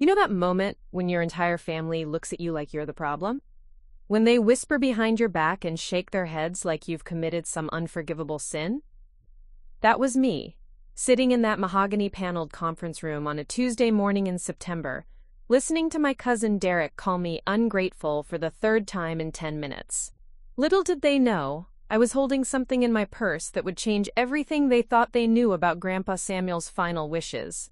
You know that moment when your entire family looks at you like you're the problem? When they whisper behind your back and shake their heads like you've committed some unforgivable sin? That was me, sitting in that mahogany-paneled conference room on a Tuesday morning in September, listening to my cousin Derek call me ungrateful for the third time in 10 minutes. Little did they know, I was holding something in my purse that would change everything they thought they knew about Grandpa Samuel's final wishes.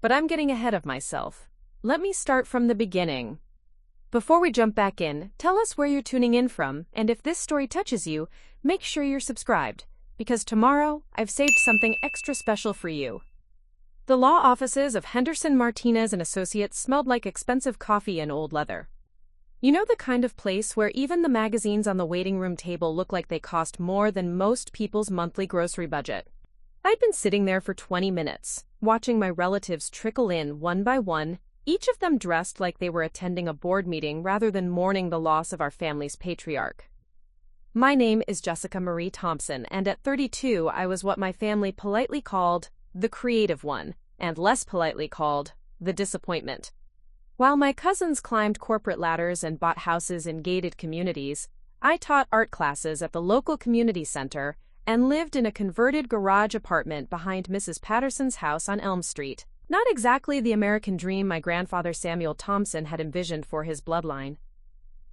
But I'm getting ahead of myself. Let me start from the beginning. Before we jump back in, tell us where you're tuning in from, and if this story touches you, make sure you're subscribed, because tomorrow I've saved something extra special for you. The law offices of Henderson, Martinez Associates smelled like expensive coffee and old leather. You know the kind of place where even the magazines on the waiting room table look like they cost more than most people's monthly grocery budget. I'd been sitting there for 20 minutes, watching my relatives trickle in one by one, each of them dressed like they were attending a board meeting rather than mourning the loss of our family's patriarch. My name is Jessica Marie Thompson, and at 32 I was what my family politely called the creative one, and less politely called the disappointment. While my cousins climbed corporate ladders and bought houses in gated communities, I taught art classes at the local community center and lived in a converted garage apartment behind Mrs. Patterson's house on Elm Street. Not exactly the American dream my grandfather Samuel Thompson had envisioned for his bloodline.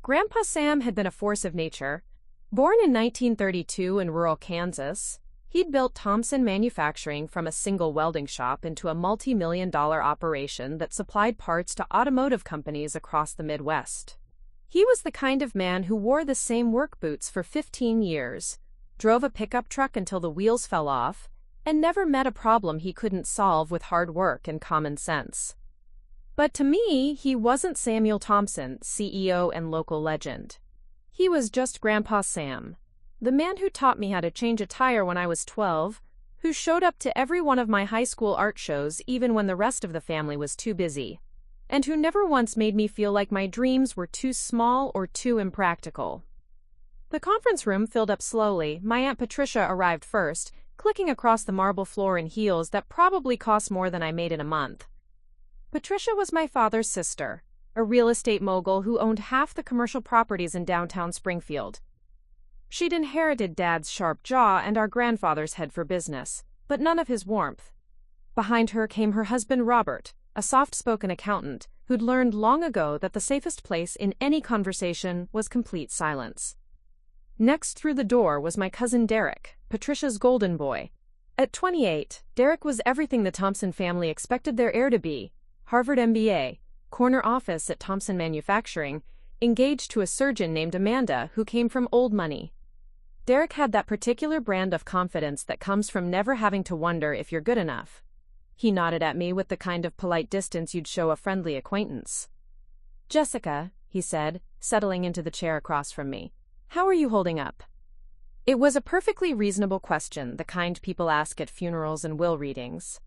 Grandpa Sam had been a force of nature. Born in 1932 in rural Kansas, he'd built Thompson Manufacturing from a single welding shop into a multi-million-dollar operation that supplied parts to automotive companies across the Midwest. He was the kind of man who wore the same work boots for 15 years, drove a pickup truck until the wheels fell off, and never met a problem he couldn't solve with hard work and common sense. But to me, he wasn't Samuel Thompson, CEO and local legend. He was just Grandpa Sam, the man who taught me how to change a tire when I was 12, who showed up to every one of my high school art shows even when the rest of the family was too busy, and who never once made me feel like my dreams were too small or too impractical. The conference room filled up slowly. My Aunt Patricia arrived first, clicking across the marble floor in heels that probably cost more than I made in a month. Patricia was my father's sister, a real estate mogul who owned half the commercial properties in downtown Springfield. She'd inherited Dad's sharp jaw and our grandfather's head for business, but none of his warmth. Behind her came her husband Robert, a soft-spoken accountant who'd learned long ago that the safest place in any conversation was complete silence. Next through the door was my cousin Derek, Patricia's golden boy. At 28, Derek was everything the Thompson family expected their heir to be: Harvard MBA, corner office at Thompson Manufacturing, engaged to a surgeon named Amanda who came from old money. Derek had that particular brand of confidence that comes from never having to wonder if you're good enough. He nodded at me with the kind of polite distance you'd show a friendly acquaintance. "Jessica," he said, settling into the chair across from me, "how are you holding up?" It was a perfectly reasonable question, the kind people ask at funerals and will readings.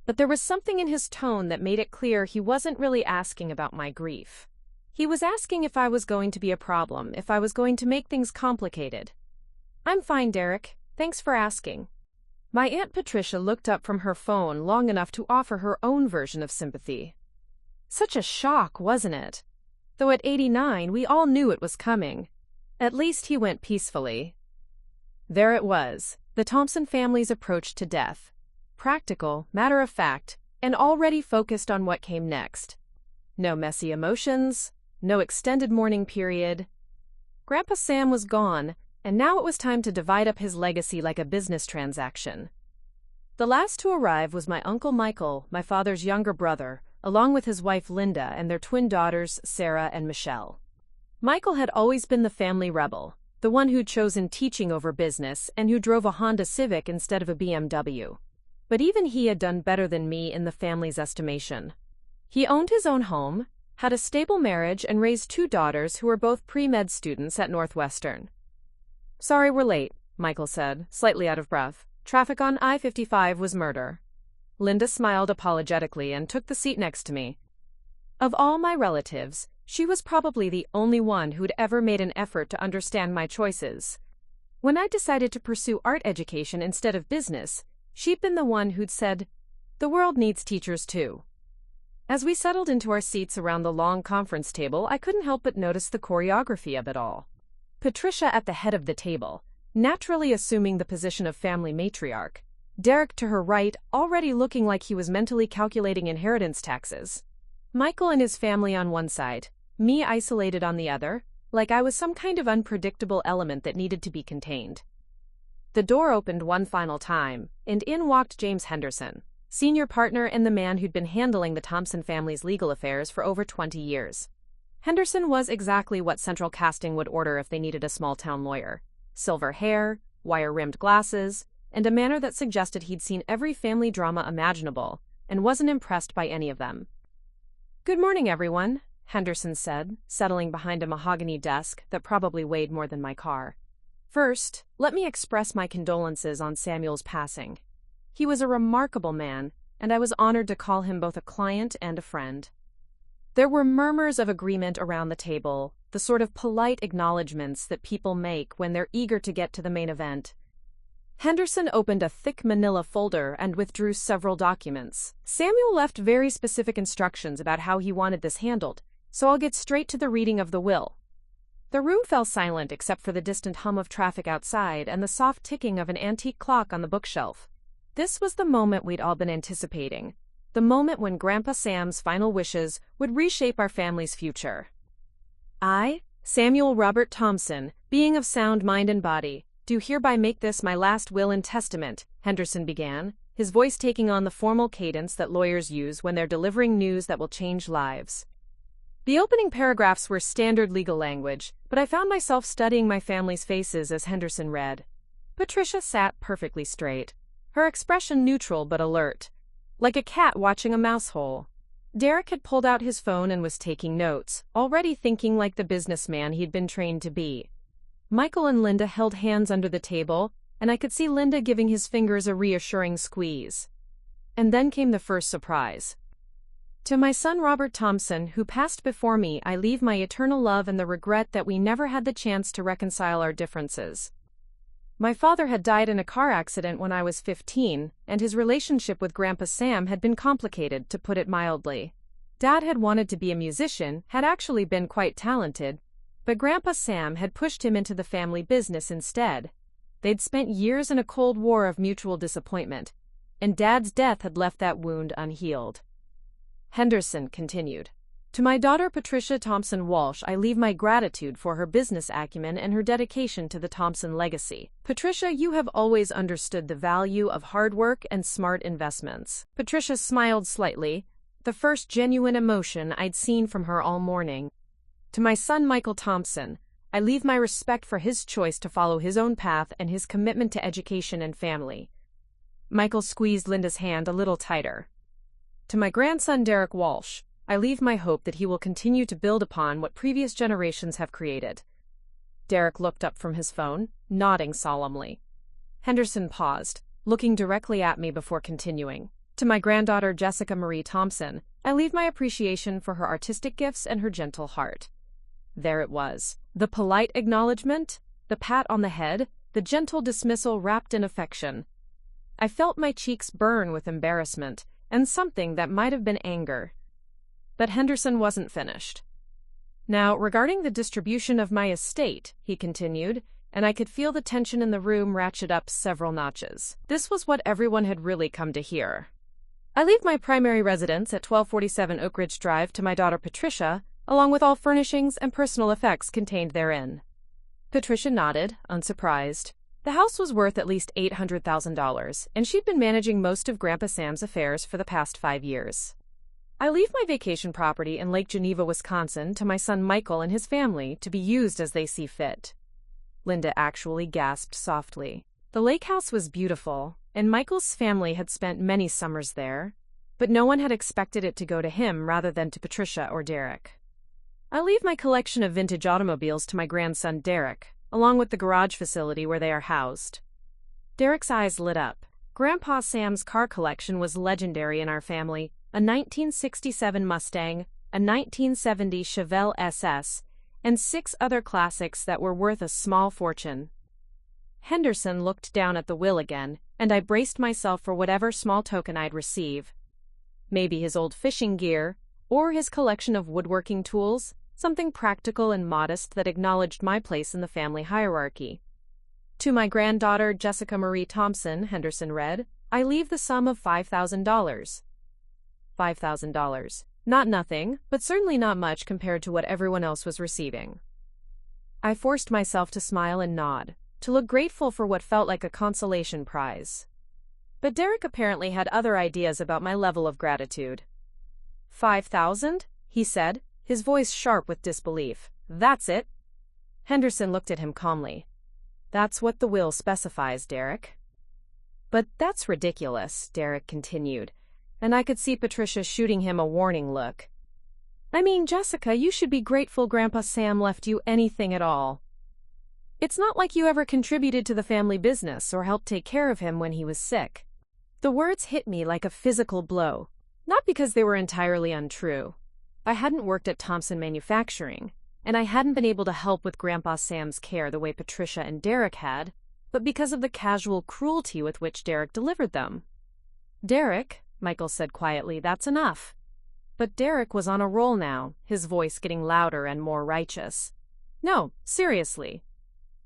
But there was something in his tone that made it clear he wasn't really asking about my grief. He was asking if I was going to be a problem, if I was going to make things complicated. "I'm fine, Derek. Thanks for asking." My Aunt Patricia looked up from her phone long enough to offer her own version of sympathy. Such a shock, wasn't it? Though at 89, we all knew it was coming. At least he went peacefully. There it was, the Thompson family's approach to death. Practical, matter-of-fact, and already focused on what came next. No messy emotions, no extended mourning period. Grandpa Sam was gone, and now it was time to divide up his legacy like a business transaction. The last to arrive was my Uncle Michael, my father's younger brother, along with his wife Linda and their twin daughters Sarah and Michelle. Michael had always been the family rebel, the one who'd chosen teaching over business and who drove a Honda Civic instead of a BMW. But even he had done better than me in the family's estimation. He owned his own home, had a stable marriage, and raised two daughters who were both pre-med students at Northwestern. "Sorry we're late," Michael said, slightly out of breath. "Traffic on I-55 was murder." Linda smiled apologetically and took the seat next to me. Of all my relatives, she was probably the only one who'd ever made an effort to understand my choices. When I decided to pursue art education instead of business, she'd been the one who'd said, "The world needs teachers too." As we settled into our seats around the long conference table, I couldn't help but notice the choreography of it all. Patricia at the head of the table, naturally assuming the position of family matriarch. Derek to her right, already looking like he was mentally calculating inheritance taxes. Michael and his family on one side, me isolated on the other, like I was some kind of unpredictable element that needed to be contained. The door opened one final time, and in walked James Henderson, senior partner and the man who'd been handling the Thompson family's legal affairs for over 20 years. Henderson was exactly what central casting would order if they needed a small-town lawyer. Silver hair, wire-rimmed glasses, and a manner that suggested he'd seen every family drama imaginable, and wasn't impressed by any of them. "Good morning, everyone," Henderson said, settling behind a mahogany desk that probably weighed more than my car. "First, let me express my condolences on Samuel's passing. He was a remarkable man, and I was honored to call him both a client and a friend." There were murmurs of agreement around the table, the sort of polite acknowledgments that people make when they're eager to get to the main event. Henderson opened a thick manila folder and withdrew several documents. "Samuel left very specific instructions about how he wanted this handled, so I'll get straight to the reading of the will." The room fell silent except for the distant hum of traffic outside and the soft ticking of an antique clock on the bookshelf. This was the moment we'd all been anticipating, the moment when Grandpa Sam's final wishes would reshape our family's future. "I, Samuel Robert Thompson, being of sound mind and body, do hereby make this my last will and testament," Henderson began, his voice taking on the formal cadence that lawyers use when they're delivering news that will change lives. The opening paragraphs were standard legal language, but I found myself studying my family's faces as Henderson read. Patricia sat perfectly straight, her expression neutral but alert, like a cat watching a mouse hole. Derek had pulled out his phone and was taking notes, already thinking like the businessman he'd been trained to be. Michael and Linda held hands under the table, and I could see Linda giving his fingers a reassuring squeeze. And then came the first surprise. "To my son Robert Thompson, who passed before me, I leave my eternal love and the regret that we never had the chance to reconcile our differences. My father had died in a car accident when I was 15, and his relationship with Grandpa Sam had been complicated, to put it mildly. Dad had wanted to be a musician, had actually been quite talented, but Grandpa Sam had pushed him into the family business instead. They'd spent years in a cold war of mutual disappointment, and Dad's death had left that wound unhealed." Henderson continued, "To my daughter Patricia Thompson Walsh, I leave my gratitude for her business acumen and her dedication to the Thompson legacy. Patricia, you have always understood the value of hard work and smart investments." Patricia smiled slightly, the first genuine emotion I'd seen from her all morning. "To my son Michael Thompson, I leave my respect for his choice to follow his own path and his commitment to education and family." Michael squeezed Linda's hand a little tighter. "To my grandson Derek Walsh, I leave my hope that he will continue to build upon what previous generations have created." Derek looked up from his phone, nodding solemnly. Henderson paused, looking directly at me before continuing. "To my granddaughter Jessica Marie Thompson, I leave my appreciation for her artistic gifts and her gentle heart." There it was, the polite acknowledgement, the pat on the head, the gentle dismissal wrapped in affection. I felt my cheeks burn with embarrassment, and something that might have been anger. But Henderson wasn't finished. "Now, regarding the distribution of my estate," he continued, and I could feel the tension in the room ratchet up several notches. This was what everyone had really come to hear. "I leave my primary residence at 1247 Oak Ridge Drive to my daughter Patricia, along with all furnishings and personal effects contained therein." Patricia nodded, unsurprised. The house was worth at least $800,000, and she'd been managing most of Grandpa Sam's affairs for the past 5 years. "I leave my vacation property in Lake Geneva, Wisconsin, to my son Michael and his family to be used as they see fit." Linda actually gasped softly. The lake house was beautiful, and Michael's family had spent many summers there, but no one had expected it to go to him rather than to Patricia or Derek. "I leave my collection of vintage automobiles to my grandson Derek, along with the garage facility where they are housed." Derek's eyes lit up. Grandpa Sam's car collection was legendary in our family: a 1967 Mustang, a 1970 Chevelle SS, and 6 other classics that were worth a small fortune. Henderson looked down at the will again, and I braced myself for whatever small token I'd receive. Maybe his old fishing gear, or his collection of woodworking tools, something practical and modest that acknowledged my place in the family hierarchy. To my granddaughter, Jessica Marie Thompson, Henderson read, I leave the sum of $5,000. $5,000. Not nothing, but certainly not much compared to what everyone else was receiving. I forced myself to smile and nod, to look grateful for what felt like a consolation prize. But Derek apparently had other ideas about my level of gratitude. 5,000? He said, his voice sharp with disbelief. That's it? Henderson looked at him calmly. That's what the will specifies, Derek. But that's ridiculous, Derek continued, and I could see Patricia shooting him a warning look. I mean, Jessica, you should be grateful Grandpa Sam left you anything at all. It's not like you ever contributed to the family business or helped take care of him when he was sick. The words hit me like a physical blow, not because they were entirely untrue. I hadn't worked at Thompson Manufacturing, and I hadn't been able to help with Grandpa Sam's care the way Patricia and Derek had, but because of the casual cruelty with which Derek delivered them. Derek, Michael said quietly, that's enough. But Derek was on a roll now, his voice getting louder and more righteous. No, seriously.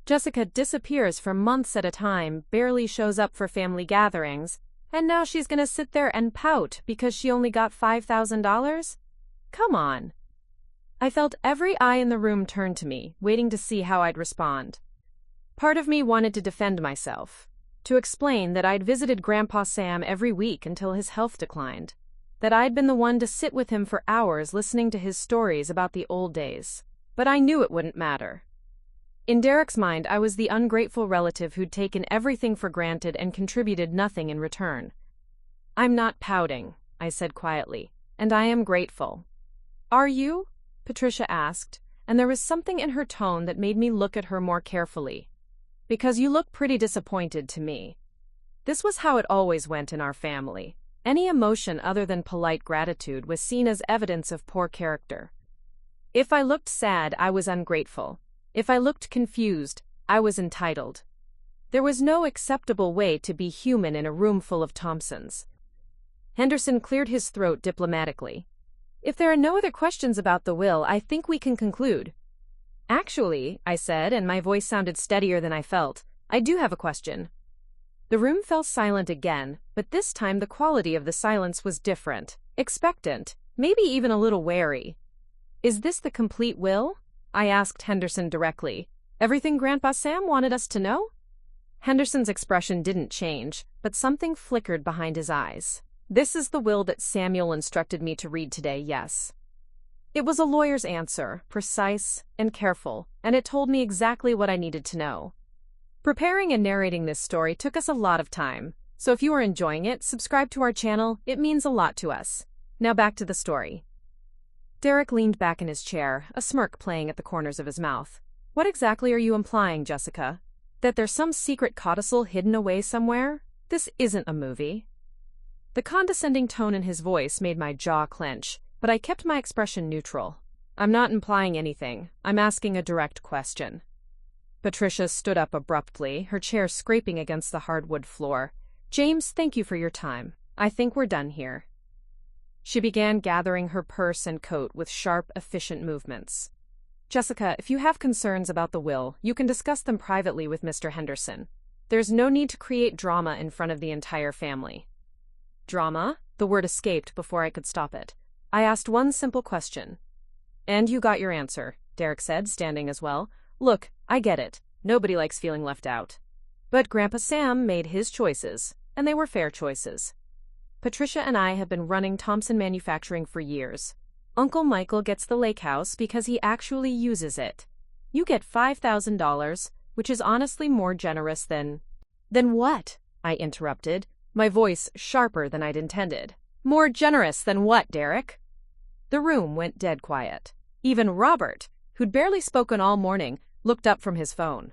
Jessica disappears for months at a time, barely shows up for family gatherings, and now she's gonna sit there and pout because she only got $5,000? Come on. I felt every eye in the room turn to me, waiting to see how I'd respond. Part of me wanted to defend myself, to explain that I'd visited Grandpa Sam every week until his health declined, that I'd been the one to sit with him for hours listening to his stories about the old days. But I knew it wouldn't matter. In Derek's mind, I was the ungrateful relative who'd taken everything for granted and contributed nothing in return. I'm not pouting, I said quietly, and I am grateful. Are you? Patricia asked, and there was something in her tone that made me look at her more carefully. Because you look pretty disappointed to me. This was how it always went in our family. Any emotion other than polite gratitude was seen as evidence of poor character. If I looked sad, I was ungrateful. If I looked confused, I was entitled. There was no acceptable way to be human in a room full of Thompsons. Henderson cleared his throat diplomatically. If there are no other questions about the will, I think we can conclude. Actually, I said, and my voice sounded steadier than I felt, I do have a question. The room fell silent again, but this time the quality of the silence was different, expectant, maybe even a little wary. Is this the complete will? I asked Henderson directly. Everything Grandpa Sam wanted us to know? Henderson's expression didn't change, but something flickered behind his eyes. This is the will that Samuel instructed me to read today, yes. It was a lawyer's answer, precise and careful, and it told me exactly what I needed to know. Preparing and narrating this story took us a lot of time, so if you are enjoying it, subscribe to our channel. It means a lot to us. Now back to the story. Derek leaned back in his chair, a smirk playing at the corners of his mouth. What exactly are you implying, Jessica? That there's some secret codicil hidden away somewhere? This isn't a movie. The condescending tone in his voice made my jaw clench, but I kept my expression neutral. I'm not implying anything. I'm asking a direct question. Patricia stood up abruptly, her chair scraping against the hardwood floor. James, thank you for your time. I think we're done here. She began gathering her purse and coat with sharp, efficient movements. Jessica, if you have concerns about the will, you can discuss them privately with Mr. Henderson. There's no need to create drama in front of the entire family. Drama? The word escaped before I could stop it. I asked one simple question. And you got your answer, Derek said, standing as well. Look, I get it. Nobody likes feeling left out. But Grandpa Sam made his choices, and they were fair choices. Patricia and I have been running Thompson Manufacturing for years. Uncle Michael gets the lake house because he actually uses it. You get $5,000, which is honestly more generous than... Than what? I interrupted, my voice sharper than I'd intended. More generous than what, Derek? The room went dead quiet. Even Robert, who'd barely spoken all morning, looked up from his phone.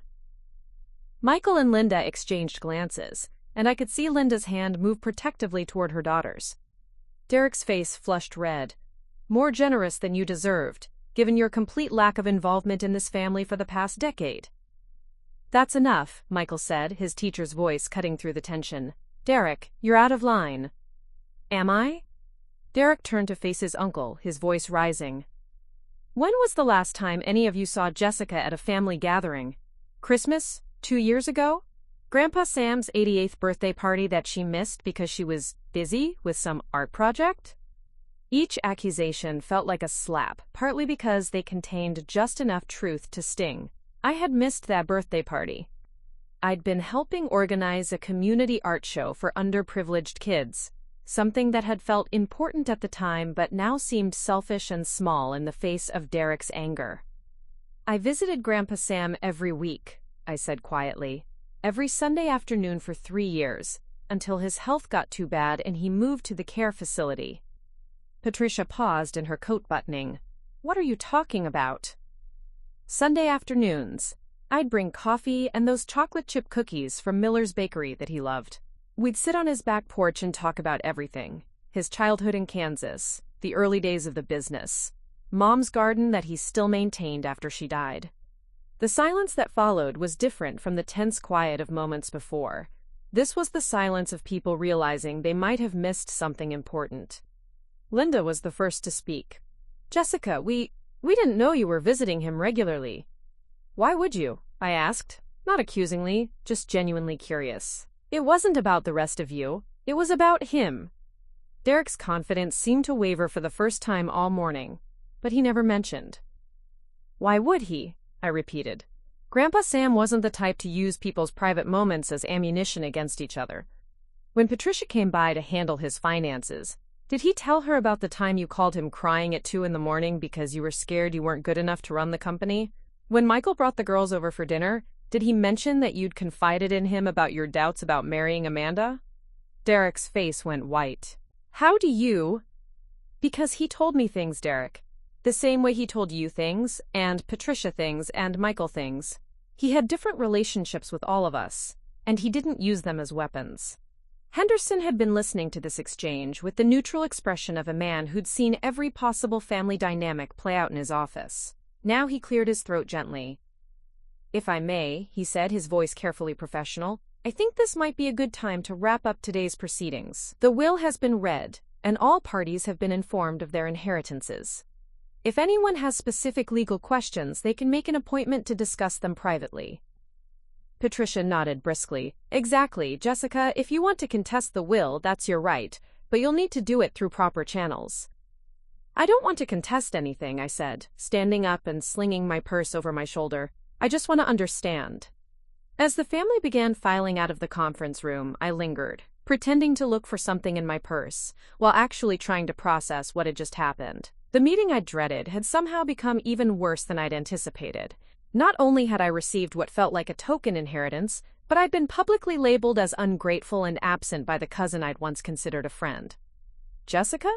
Michael and Linda exchanged glances, and I could see Linda's hand move protectively toward her daughter's. Derek's face flushed red. More generous than you deserved, given your complete lack of involvement in this family for the past decade. That's enough, Michael said, his teacher's voice cutting through the tension. Derek, you're out of line. Am I? Derek turned to face his uncle, his voice rising. When was the last time any of you saw Jessica at a family gathering? Christmas? 2 years ago? Grandpa Sam's 88th birthday party that she missed because she was busy with some art project? Each accusation felt like a slap, partly because they contained just enough truth to sting. I had missed that birthday party. I'd been helping organize a community art show for underprivileged kids, something that had felt important at the time but now seemed selfish and small in the face of Derek's anger. I visited Grandpa Sam every week, I said quietly, every Sunday afternoon for 3 years, until his health got too bad and he moved to the care facility. Patricia paused in her coat buttoning. What are you talking about? Sunday afternoons. I'd bring coffee and those chocolate chip cookies from Miller's Bakery that he loved. We'd sit on his back porch and talk about everything. His childhood in Kansas, the early days of the business, Mom's garden that he still maintained after she died. The silence that followed was different from the tense quiet of moments before. This was the silence of people realizing they might have missed something important. Linda was the first to speak. Jessica, we didn't know you were visiting him regularly. Why would you? I asked, not accusingly, just genuinely curious. It wasn't about the rest of you. It was about him. Derek's confidence seemed to waver for the first time all morning, but he never mentioned. Why would he? I repeated. Grandpa Sam wasn't the type to use people's private moments as ammunition against each other. When Patricia came by to handle his finances, did he tell her about the time you called him crying at 2 a.m. because you were scared you weren't good enough to run the company? When Michael brought the girls over for dinner, did he mention that you'd confided in him about your doubts about marrying Amanda? Derek's face went white. How do you? Because he told me things, Derek. The same way he told you things, and Patricia things, and Michael things. He had different relationships with all of us, and he didn't use them as weapons. Henderson had been listening to this exchange with the neutral expression of a man who'd seen every possible family dynamic play out in his office. Now he cleared his throat gently. If I may, he said, his voice carefully professional, I think this might be a good time to wrap up today's proceedings. The will has been read, and all parties have been informed of their inheritances. If anyone has specific legal questions, they can make an appointment to discuss them privately. Patricia nodded briskly. Exactly, Jessica, if you want to contest the will, that's your right, but you'll need to do it through proper channels. I don't want to contest anything, I said, standing up and slinging my purse over my shoulder. I just want to understand. As the family began filing out of the conference room, I lingered, pretending to look for something in my purse, while actually trying to process what had just happened. The meeting I dreaded had somehow become even worse than I'd anticipated. Not only had I received what felt like a token inheritance, but I'd been publicly labeled as ungrateful and absent by the cousin I'd once considered a friend. Jessica?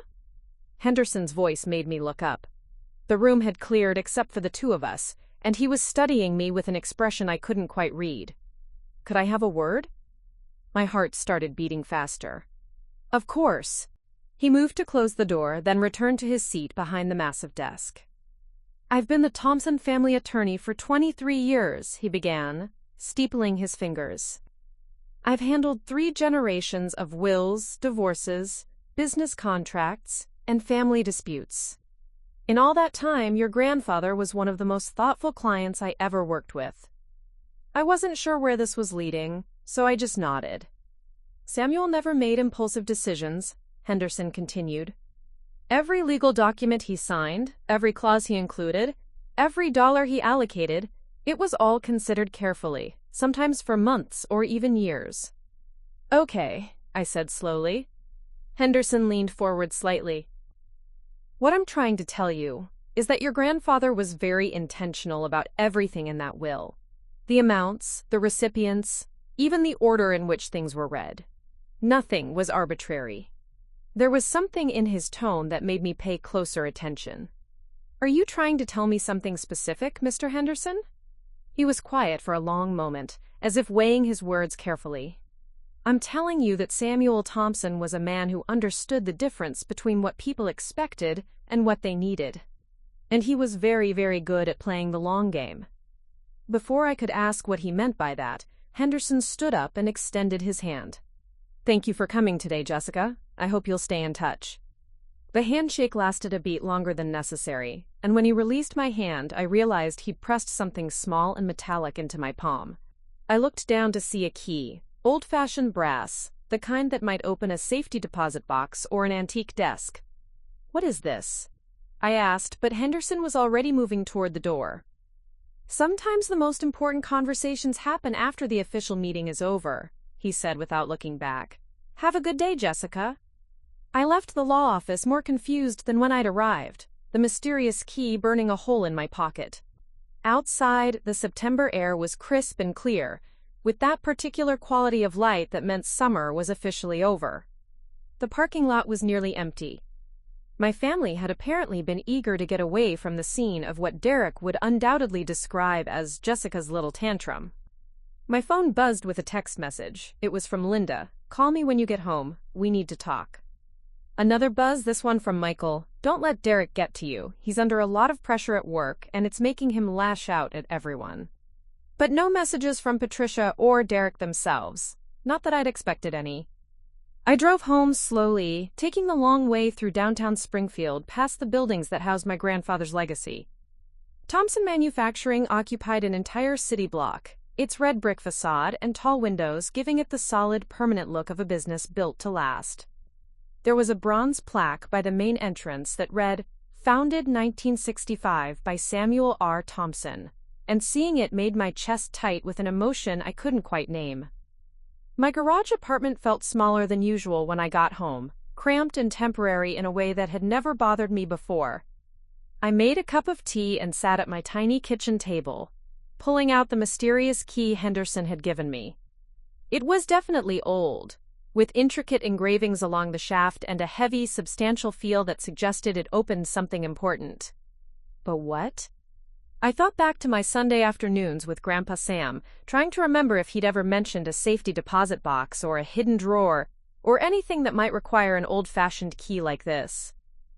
Henderson's voice made me look up. The room had cleared except for the two of us, and he was studying me with an expression I couldn't quite read. Could I have a word? My heart started beating faster. Of course. He moved to close the door, then returned to his seat behind the massive desk. I've been the Thompson family attorney for 23 years, he began, steepling his fingers. I've handled 3 generations of wills, divorces, business contracts, and family disputes. In all that time, your grandfather was one of the most thoughtful clients I ever worked with. I wasn't sure where this was leading, so I just nodded. Samuel never made impulsive decisions, Henderson continued. Every legal document he signed, every clause he included, every dollar he allocated, it was all considered carefully, sometimes for months or even years. Okay, I said slowly. Henderson leaned forward slightly. What I'm trying to tell you is that your grandfather was very intentional about everything in that will. The amounts, the recipients, even the order in which things were read. Nothing was arbitrary. There was something in his tone that made me pay closer attention. Are you trying to tell me something specific, Mr. Henderson? He was quiet for a long moment, as if weighing his words carefully. I'm telling you that Samuel Thompson was a man who understood the difference between what people expected and what they needed. And he was very, very good at playing the long game. Before I could ask what he meant by that, Henderson stood up and extended his hand. Thank you for coming today, Jessica. I hope you'll stay in touch. The handshake lasted a beat longer than necessary, and when he released my hand, I realized he'd pressed something small and metallic into my palm. I looked down to see a key, old-fashioned brass, the kind that might open a safety deposit box or an antique desk. "What is this?" I asked, but Henderson was already moving toward the door. "Sometimes the most important conversations happen after the official meeting is over," he said without looking back. "Have a good day, Jessica." I left the law office more confused than when I'd arrived, the mysterious key burning a hole in my pocket. Outside, the September air was crisp and clear, with that particular quality of light that meant summer was officially over. The parking lot was nearly empty. My family had apparently been eager to get away from the scene of what Derek would undoubtedly describe as Jessica's little tantrum. My phone buzzed with a text message. It was from Linda. "Call me when you get home. We need to talk." Another buzz, this one from Michael. "Don't let Derek get to you. He's under a lot of pressure at work, and it's making him lash out at everyone." But no messages from Patricia or Derek themselves. Not that I'd expected any. I drove home slowly, taking the long way through downtown Springfield past the buildings that housed my grandfather's legacy. Thompson Manufacturing occupied an entire city block, its red brick facade and tall windows giving it the solid, permanent look of a business built to last. There was a bronze plaque by the main entrance that read, "Founded 1965 by Samuel R. Thompson," and seeing it made my chest tight with an emotion I couldn't quite name. My garage apartment felt smaller than usual when I got home, cramped and temporary in a way that had never bothered me before. I made a cup of tea and sat at my tiny kitchen table, pulling out the mysterious key Henderson had given me. It was definitely old, with intricate engravings along the shaft and a heavy, substantial feel that suggested it opened something important. But what? I thought back to my Sunday afternoons with Grandpa Sam, trying to remember if he'd ever mentioned a safety deposit box or a hidden drawer, or anything that might require an old-fashioned key like this.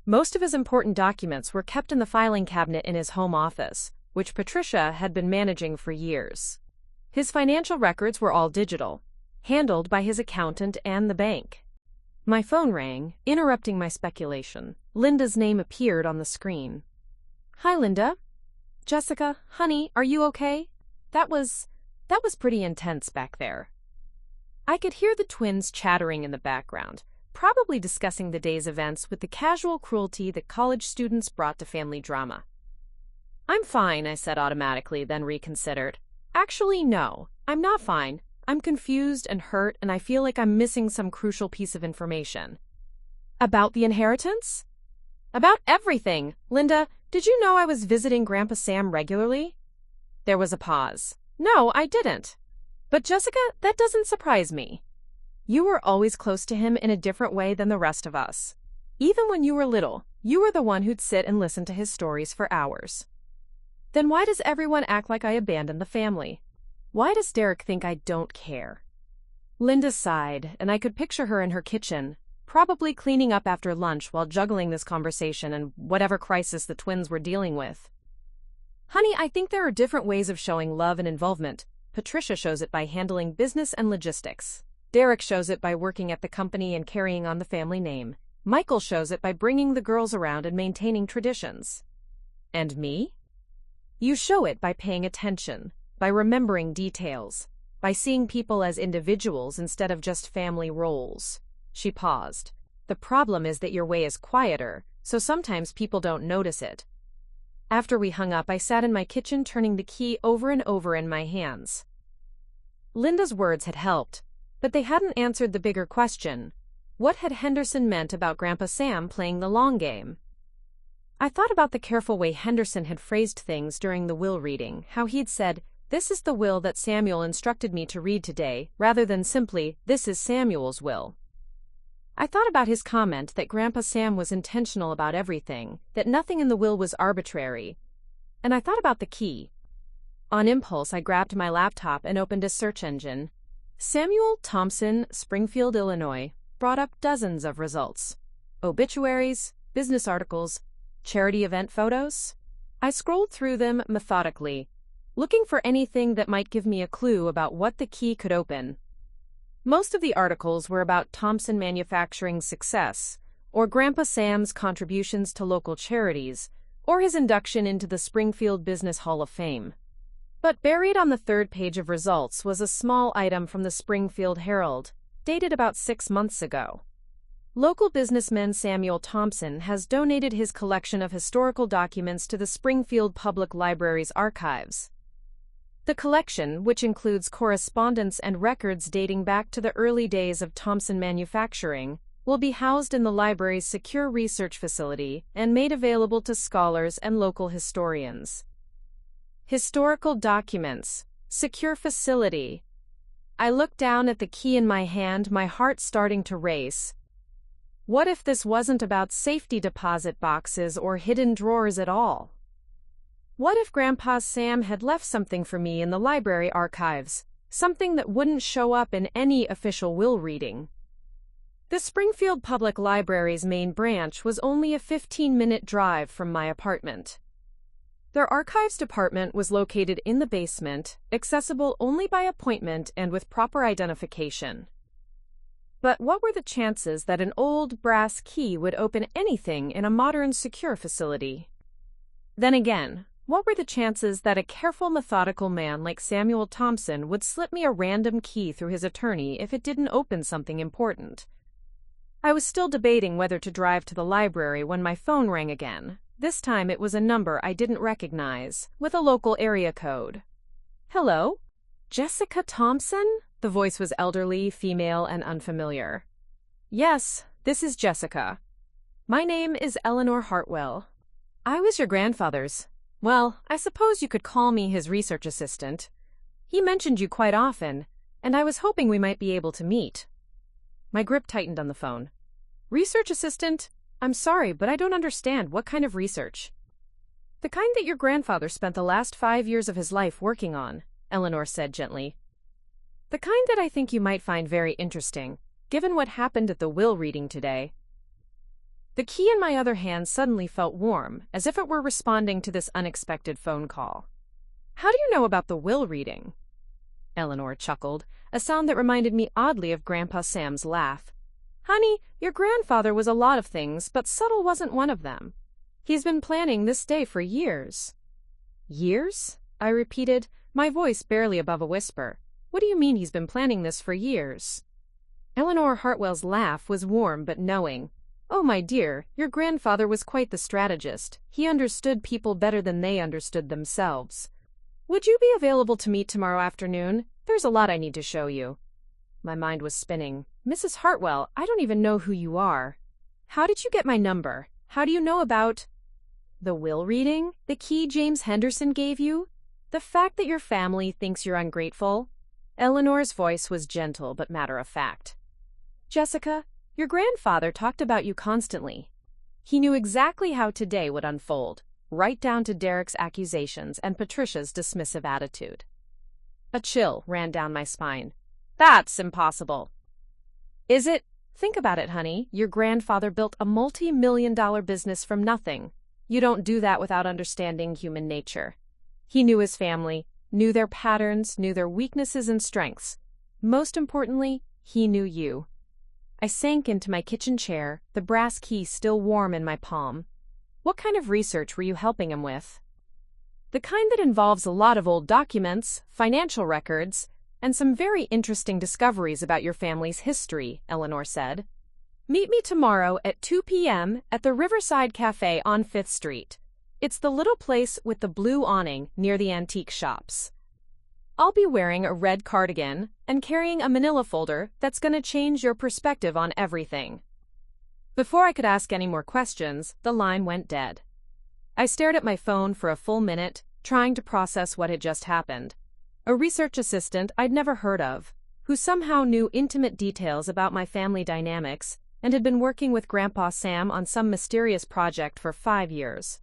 Most of his important documents were kept in the filing cabinet in his home office, which Patricia had been managing for years. His financial records were all digital, handled by his accountant and the bank. My phone rang, interrupting my speculation. Linda's name appeared on the screen. "Hi, Linda." "Jessica, honey, are you okay? That was pretty intense back there." I could hear the twins chattering in the background, probably discussing the day's events with the casual cruelty that college students brought to family drama. "I'm fine," I said automatically, then reconsidered. "Actually, no, I'm not fine. I'm confused and hurt, and I feel like I'm missing some crucial piece of information." "About the inheritance?" "About everything. Linda, did you know I was visiting Grandpa Sam regularly?" There was a pause. "No, I didn't." "But Jessica, that doesn't surprise me. You were always close to him in a different way than the rest of us. Even when you were little, you were the one who'd sit and listen to his stories for hours." "Then why does everyone act like I abandoned the family? Why does Derek think I don't care?" Linda sighed, and I could picture her in her kitchen, probably cleaning up after lunch while juggling this conversation and whatever crisis the twins were dealing with. "Honey, I think there are different ways of showing love and involvement. Patricia shows it by handling business and logistics. Derek shows it by working at the company and carrying on the family name. Michael shows it by bringing the girls around and maintaining traditions. And me? You show it by paying attention, by remembering details, by seeing people as individuals instead of just family roles." She paused. "The problem is that your way is quieter, so sometimes people don't notice it." After we hung up, I sat in my kitchen turning the key over and over in my hands. Linda's words had helped, but they hadn't answered the bigger question. What had Henderson meant about Grandpa Sam playing the long game? I thought about the careful way Henderson had phrased things during the will reading, how he'd said, "This is the will that Samuel instructed me to read today," rather than simply, "This is Samuel's will." I thought about his comment that Grandpa Sam was intentional about everything, that nothing in the will was arbitrary, and I thought about the key. On impulse, I grabbed my laptop and opened a search engine. Samuel Thompson, Springfield, Illinois, brought up dozens of results. Obituaries, business articles, charity event photos. I scrolled through them methodically, looking for anything that might give me a clue about what the key could open. Most of the articles were about Thompson Manufacturing's success, or Grandpa Sam's contributions to local charities, or his induction into the Springfield Business Hall of Fame. But buried on the third page of results was a small item from the Springfield Herald, dated about 6 months ago. Local businessman Samuel Thompson has donated his collection of historical documents to the Springfield Public Library's archives. The collection, which includes correspondence and records dating back to the early days of Thompson manufacturing, will be housed in the library's secure research facility and made available to scholars and local historians. Historical documents, secure facility. I looked down at the key in my hand, my heart starting to race. What if this wasn't about safety deposit boxes or hidden drawers at all? What if Grandpa Sam had left something for me in the library archives, something that wouldn't show up in any official will reading? The Springfield Public Library's main branch was only a 15-minute drive from my apartment. Their archives department was located in the basement, accessible only by appointment and with proper identification. But what were the chances that an old brass key would open anything in a modern secure facility? Then again, what were the chances that a careful, methodical man like Samuel Thompson would slip me a random key through his attorney if it didn't open something important? I was still debating whether to drive to the library when my phone rang again. This time it was a number I didn't recognize, with a local area code. Hello? Jessica Thompson? The voice was elderly, female, and unfamiliar. Yes, this is Jessica. My name is Eleanor Hartwell. I was your grandfather's. Well, I suppose you could call me his research assistant. He mentioned you quite often, and I was hoping we might be able to meet. My grip tightened on the phone. Research assistant? I'm sorry, but I don't understand. What kind of research? The kind that your grandfather spent the last 5 years of his life working on, Eleanor said gently. The kind that I think you might find very interesting, given what happened at the will reading today. The key in my other hand suddenly felt warm, as if it were responding to this unexpected phone call. How do you know about the will reading? Eleanor chuckled, a sound that reminded me oddly of Grandpa Sam's laugh. Honey, your grandfather was a lot of things, but subtle wasn't one of them. He's been planning this day for years. Years? I repeated, my voice barely above a whisper. What do you mean he's been planning this for years? Eleanor Hartwell's laugh was warm but knowing. Oh, my dear, your grandfather was quite the strategist. He understood people better than they understood themselves. Would you be available to meet tomorrow afternoon? There's a lot I need to show you. My mind was spinning. Mrs. Hartwell, I don't even know who you are. How did you get my number? How do you know about the will reading? The key James Henderson gave you? The fact that your family thinks you're ungrateful? Eleanor's voice was gentle but matter-of-fact. Jessica, your grandfather talked about you constantly. He knew exactly how today would unfold, right down to Derek's accusations and Patricia's dismissive attitude. A chill ran down my spine. That's impossible. Is it? Think about it, honey. Your grandfather built a multi-million-dollar business from nothing. You don't do that without understanding human nature. He knew his family, knew their patterns, knew their weaknesses and strengths. Most importantly, he knew you. I sank into my kitchen chair, the brass key still warm in my palm. What kind of research were you helping him with? The kind that involves a lot of old documents, financial records, and some very interesting discoveries about your family's history, Eleanor said. Meet me tomorrow at 2 p.m. at the Riverside Cafe on 5th Street. It's the little place with the blue awning near the antique shops. I'll be wearing a red cardigan and carrying a manila folder that's going to change your perspective on everything. Before I could ask any more questions, the line went dead. I stared at my phone for a full minute, trying to process what had just happened. A research assistant I'd never heard of, who somehow knew intimate details about my family dynamics and had been working with Grandpa Sam on some mysterious project for 5 years.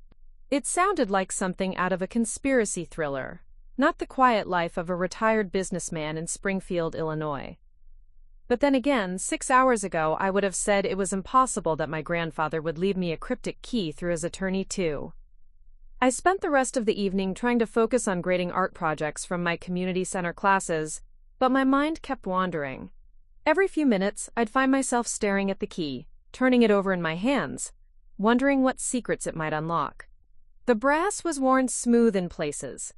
It sounded like something out of a conspiracy thriller, not the quiet life of a retired businessman in Springfield, Illinois. But then again, 6 hours ago I would have said it was impossible that my grandfather would leave me a cryptic key through his attorney too. I spent the rest of the evening trying to focus on grading art projects from my community center classes, but my mind kept wandering. Every few minutes, I'd find myself staring at the key, turning it over in my hands, wondering what secrets it might unlock. The brass was worn smooth in places,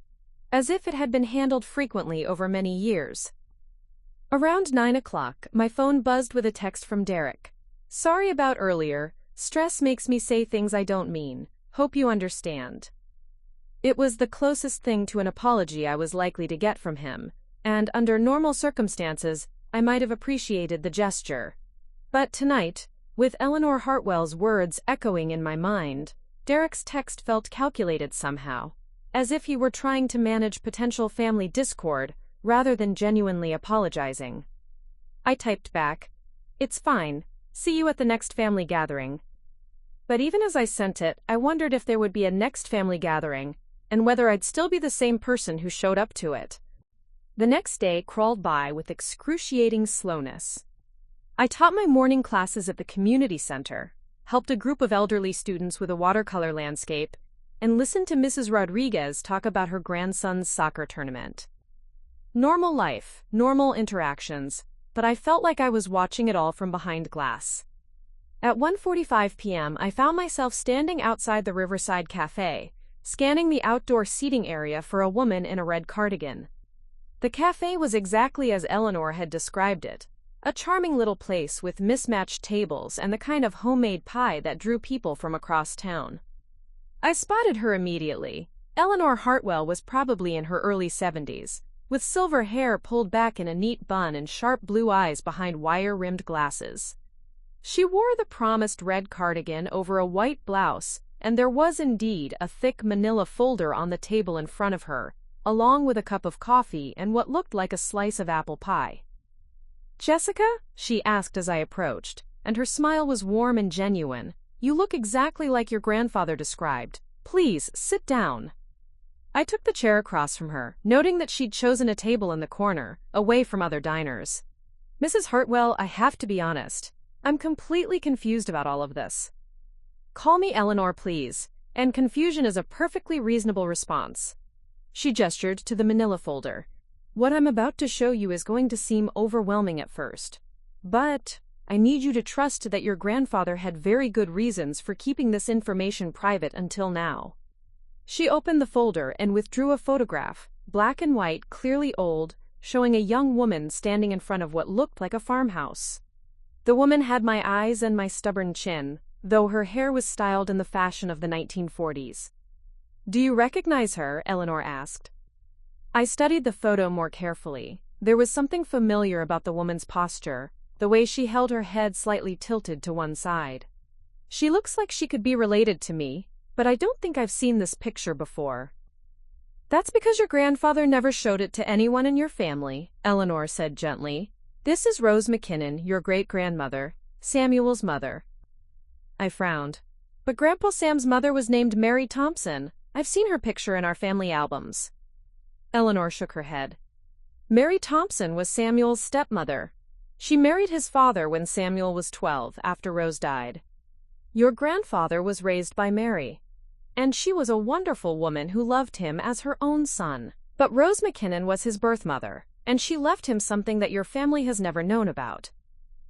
as if it had been handled frequently over many years. Around 9 o'clock, my phone buzzed with a text from Derek. "Sorry about earlier. Stress makes me say things I don't mean. Hope you understand." It was the closest thing to an apology I was likely to get from him, and under normal circumstances, I might have appreciated the gesture. But tonight, with Eleanor Hartwell's words echoing in my mind, Derek's text felt calculated somehow, as if he were trying to manage potential family discord rather than genuinely apologizing. I typed back, "It's fine. See you at the next family gathering." But even as I sent it, I wondered if there would be a next family gathering, and whether I'd still be the same person who showed up to it. The next day crawled by with excruciating slowness. I taught my morning classes at the community center, helped a group of elderly students with a watercolor landscape, and listened to Mrs. Rodriguez talk about her grandson's soccer tournament. Normal life, normal interactions, but I felt like I was watching it all from behind glass. At 1:45 p.m., I found myself standing outside the Riverside Cafe, scanning the outdoor seating area for a woman in a red cardigan. The cafe was exactly as Eleanor had described it, a charming little place with mismatched tables and the kind of homemade pie that drew people from across town. I spotted her immediately. Eleanor Hartwell was probably in her early 70s, with silver hair pulled back in a neat bun and sharp blue eyes behind wire-rimmed glasses. She wore the promised red cardigan over a white blouse, and there was indeed a thick manila folder on the table in front of her, along with a cup of coffee and what looked like a slice of apple pie. "Jessica?" she asked as I approached, and her smile was warm and genuine. "You look exactly like your grandfather described. Please, sit down." I took the chair across from her, noting that she'd chosen a table in the corner, away from other diners. "Mrs. Hartwell, I have to be honest. I'm completely confused about all of this." "Call me Eleanor, please, and confusion is a perfectly reasonable response." She gestured to the manila folder. "What I'm about to show you is going to seem overwhelming at first. But I need you to trust that your grandfather had very good reasons for keeping this information private until now." She opened the folder and withdrew a photograph, black and white, clearly old, showing a young woman standing in front of what looked like a farmhouse. The woman had my eyes and my stubborn chin, though her hair was styled in the fashion of the 1940s. "Do you recognize her?" Eleanor asked. I studied the photo more carefully. There was something familiar about the woman's posture, the way she held her head slightly tilted to one side. "She looks like she could be related to me, but I don't think I've seen this picture before." "That's because your grandfather never showed it to anyone in your family," Eleanor said gently. "This is Rose McKinnon, your great-grandmother, Samuel's mother." I frowned. "But Grandpa Sam's mother was named Mary Thompson. I've seen her picture in our family albums." Eleanor shook her head. "Mary Thompson was Samuel's stepmother. She married his father when Samuel was 12, after Rose died. Your grandfather was raised by Mary, and she was a wonderful woman who loved him as her own son. But Rose McKinnon was his birth mother, and she left him something that your family has never known about."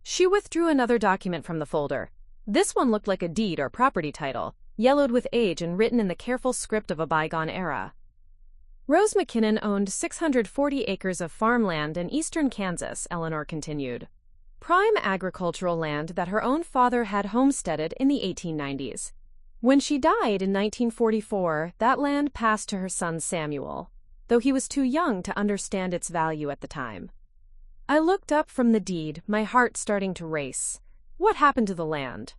She withdrew another document from the folder. This one looked like a deed or property title, yellowed with age and written in the careful script of a bygone era. "Rose McKinnon owned 640 acres of farmland in eastern Kansas," Eleanor continued. "Prime agricultural land that her own father had homesteaded in the 1890s. When she died in 1944, that land passed to her son Samuel, though he was too young to understand its value at the time." I looked up from the deed, my heart starting to race. What happened to the land?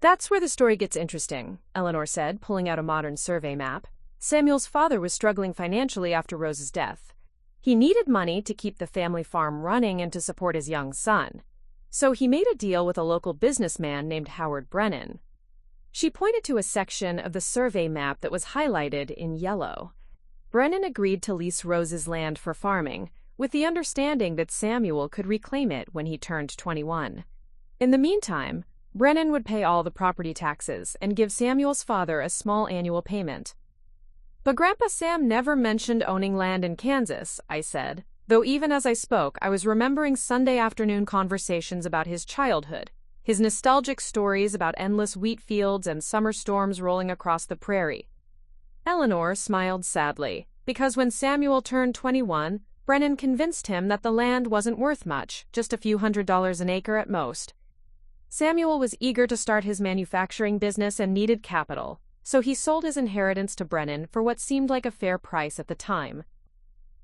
"That's where the story gets interesting," Eleanor said, pulling out a modern survey map. "Samuel's father was struggling financially after Rose's death. He needed money to keep the family farm running and to support his young son. So he made a deal with a local businessman named Howard Brennan." She pointed to a section of the survey map that was highlighted in yellow. Brennan agreed to lease Rose's land for farming, with the understanding that Samuel could reclaim it when he turned 21. In the meantime, Brennan would pay all the property taxes and give Samuel's father a small annual payment. "But Grandpa Sam never mentioned owning land in Kansas," I said, though even as I spoke, I was remembering Sunday afternoon conversations about his childhood, his nostalgic stories about endless wheat fields and summer storms rolling across the prairie. Eleanor smiled sadly, because when Samuel turned 21, Brennan convinced him that the land wasn't worth much, just a few $100s an acre at most. Samuel was eager to start his manufacturing business and needed capital, so he sold his inheritance to Brennan for what seemed like a fair price at the time.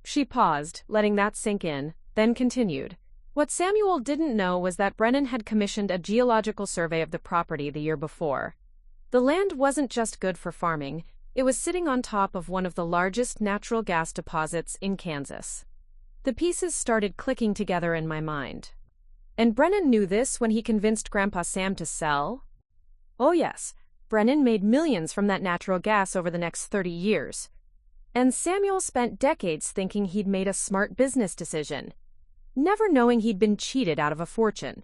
She paused, letting that sink in, then continued. What Samuel didn't know was that Brennan had commissioned a geological survey of the property the year before. The land wasn't just good for farming, it was sitting on top of one of the largest natural gas deposits in Kansas. The pieces started clicking together in my mind. And Brennan knew this when he convinced Grandpa Sam to sell? Oh yes, Brennan made millions from that natural gas over the next 30 years. And Samuel spent decades thinking he'd made a smart business decision, never knowing he'd been cheated out of a fortune.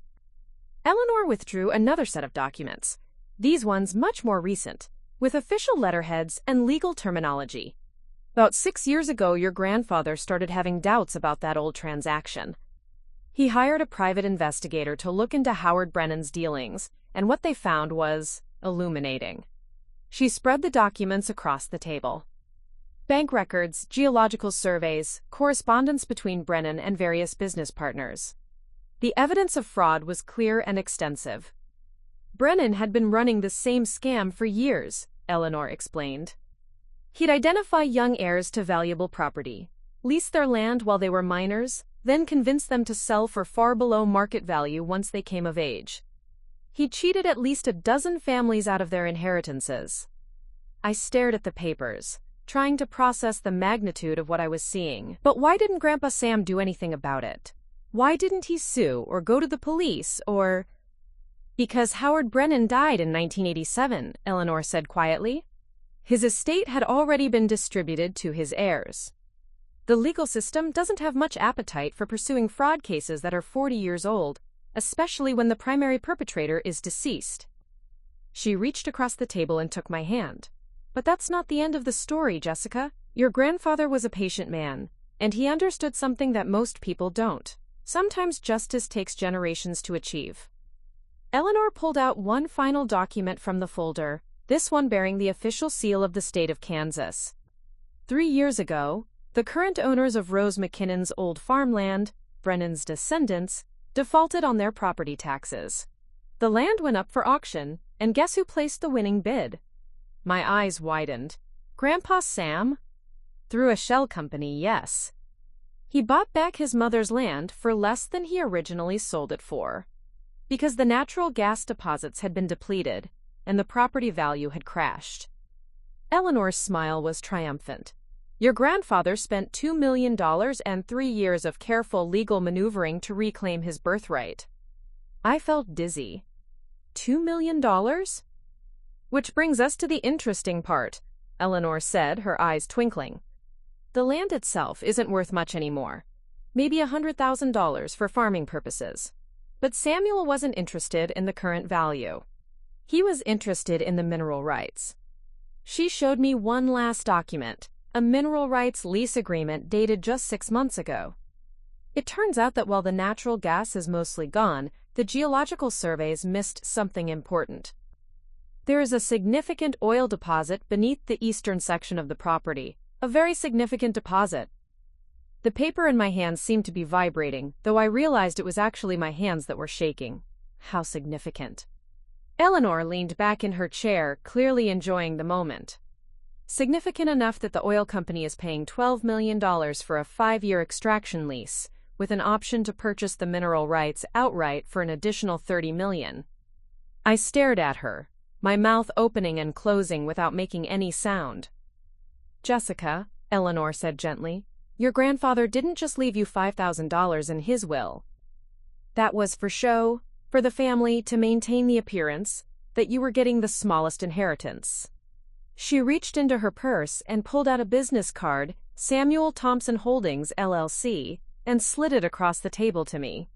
Eleanor withdrew another set of documents, these ones much more recent, with official letterheads and legal terminology. About 6 years ago, your grandfather started having doubts about that old transaction. He hired a private investigator to look into Howard Brennan's dealings, and what they found was illuminating. She spread the documents across the table. Bank records, geological surveys, correspondence between Brennan and various business partners. The evidence of fraud was clear and extensive. Brennan had been running the same scam for years, Eleanor explained. He'd identify young heirs to valuable property, lease their land while they were minors, then convince them to sell for far below market value once they came of age. He cheated at least a dozen families out of their inheritances. I stared at the papers, trying to process the magnitude of what I was seeing. But why didn't Grandpa Sam do anything about it? Why didn't he sue or go to the police or... Because Howard Brennan died in 1987, Eleanor said quietly. His estate had already been distributed to his heirs. The legal system doesn't have much appetite for pursuing fraud cases that are 40 years old, especially when the primary perpetrator is deceased. She reached across the table and took my hand. But that's not the end of the story, Jessica. Your grandfather was a patient man, and he understood something that most people don't. Sometimes justice takes generations to achieve. Eleanor pulled out one final document from the folder, this one bearing the official seal of the state of Kansas. 3 years ago, the current owners of Rose McKinnon's old farmland, Brennan's descendants, defaulted on their property taxes. The land went up for auction, and guess who placed the winning bid? My eyes widened. Grandpa Sam? Through a shell company, yes. He bought back his mother's land for less than he originally sold it for, because the natural gas deposits had been depleted, and the property value had crashed. Eleanor's smile was triumphant. Your grandfather spent $2 million and 3 years of careful legal maneuvering to reclaim his birthright. I felt dizzy. $2 million? Which brings us to the interesting part, Eleanor said, her eyes twinkling. The land itself isn't worth much anymore. Maybe $100,000 for farming purposes. But Samuel wasn't interested in the current value. He was interested in the mineral rights. She showed me one last document, a mineral rights lease agreement dated just 6 months ago. It turns out that while the natural gas is mostly gone, the geological surveys missed something important. There is a significant oil deposit beneath the eastern section of the property, a very significant deposit. The paper in my hands seemed to be vibrating, though I realized it was actually my hands that were shaking. How significant. Eleanor leaned back in her chair, clearly enjoying the moment. Significant enough that the oil company is paying $12 million for a 5-year extraction lease, with an option to purchase the mineral rights outright for an additional $30 million. I stared at her, my mouth opening and closing without making any sound. Jessica, Eleanor said gently, your grandfather didn't just leave you $5,000 in his will. That was for show, for the family to maintain the appearance that you were getting the smallest inheritance. She reached into her purse and pulled out a business card, Samuel Thompson Holdings, LLC, and slid it across the table to me.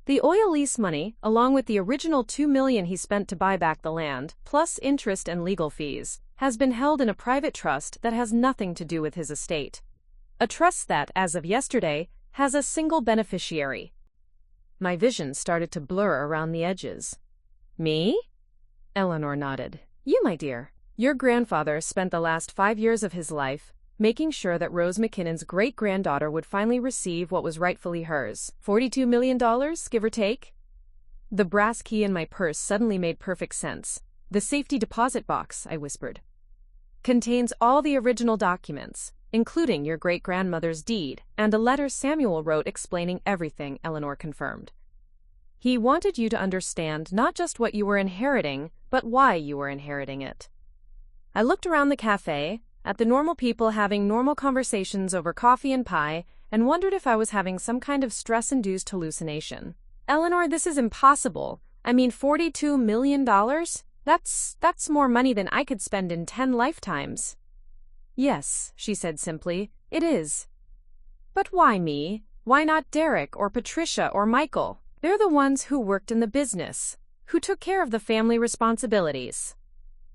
The oil lease money, along with the original $2 million he spent to buy back the land, plus interest and legal fees, has been held in a private trust that has nothing to do with his estate. A trust that, as of yesterday, has a single beneficiary. My vision started to blur around the edges. Me? Eleanor nodded. You, my dear. Your grandfather spent the last 5 years of his life making sure that Rose McKinnon's great-granddaughter would finally receive what was rightfully hers. $42 million, give or take? The brass key in my purse suddenly made perfect sense. The safety deposit box, I whispered, contains all the original documents, including your great-grandmother's deed, and a letter Samuel wrote explaining everything, Eleanor confirmed. He wanted you to understand not just what you were inheriting, but why you were inheriting it. I looked around the cafe, at the normal people having normal conversations over coffee and pie, and wondered if I was having some kind of stress-induced hallucination. Eleanor, this is impossible. I mean, $42 million? That's more money than I could spend in 10 lifetimes. Yes, she said simply, it is. But why me? Why not Derek or Patricia or Michael? They're the ones who worked in the business, who took care of the family responsibilities.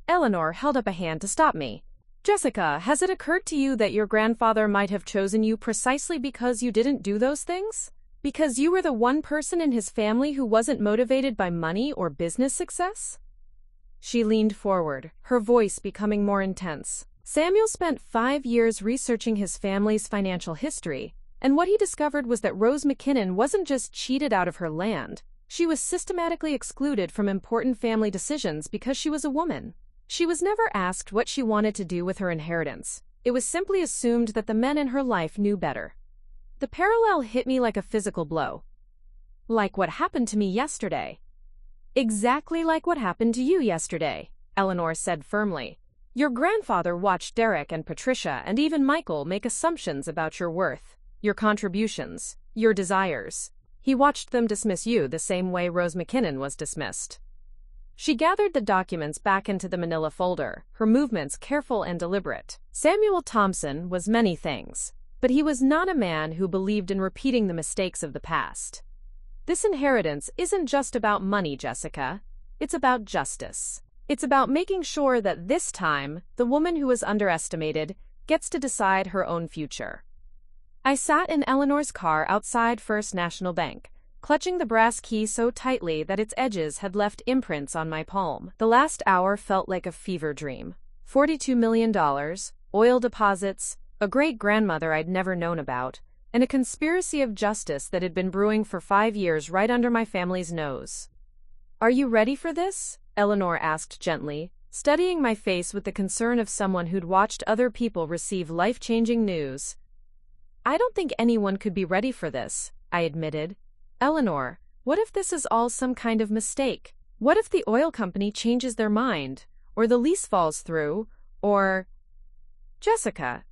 Eleanor held up a hand to stop me. Jessica, has it occurred to you that your grandfather might have chosen you precisely because you didn't do those things? Because you were the one person in his family who wasn't motivated by money or business success? She leaned forward, her voice becoming more intense. Samuel spent 5 years researching his family's financial history, and what he discovered was that Rose McKinnon wasn't just cheated out of her land, she was systematically excluded from important family decisions because she was a woman. She was never asked what she wanted to do with her inheritance. It was simply assumed that the men in her life knew better. The parallel hit me like a physical blow. Like what happened to me yesterday. Exactly like what happened to you yesterday, Eleanor said firmly. Your grandfather watched Derek and Patricia and even Michael make assumptions about your worth, your contributions, your desires. He watched them dismiss you the same way Rose McKinnon was dismissed. She gathered the documents back into the manila folder, her movements careful and deliberate. Samuel Thompson was many things, but he was not a man who believed in repeating the mistakes of the past. This inheritance isn't just about money, Jessica. It's about justice. It's about making sure that this time, the woman who was underestimated gets to decide her own future. I sat in Eleanor's car outside First National Bank, clutching the brass key so tightly that its edges had left imprints on my palm. The last hour felt like a fever dream. $42 million, oil deposits, a great-grandmother I'd never known about, and a conspiracy of justice that had been brewing for 5 years right under my family's nose. Are you ready for this? Eleanor asked gently, studying my face with the concern of someone who'd watched other people receive life-changing news. I don't think anyone could be ready for this, I admitted. Eleanor, what if this is all some kind of mistake? What if the oil company changes their mind, or the lease falls through, or… Jessica.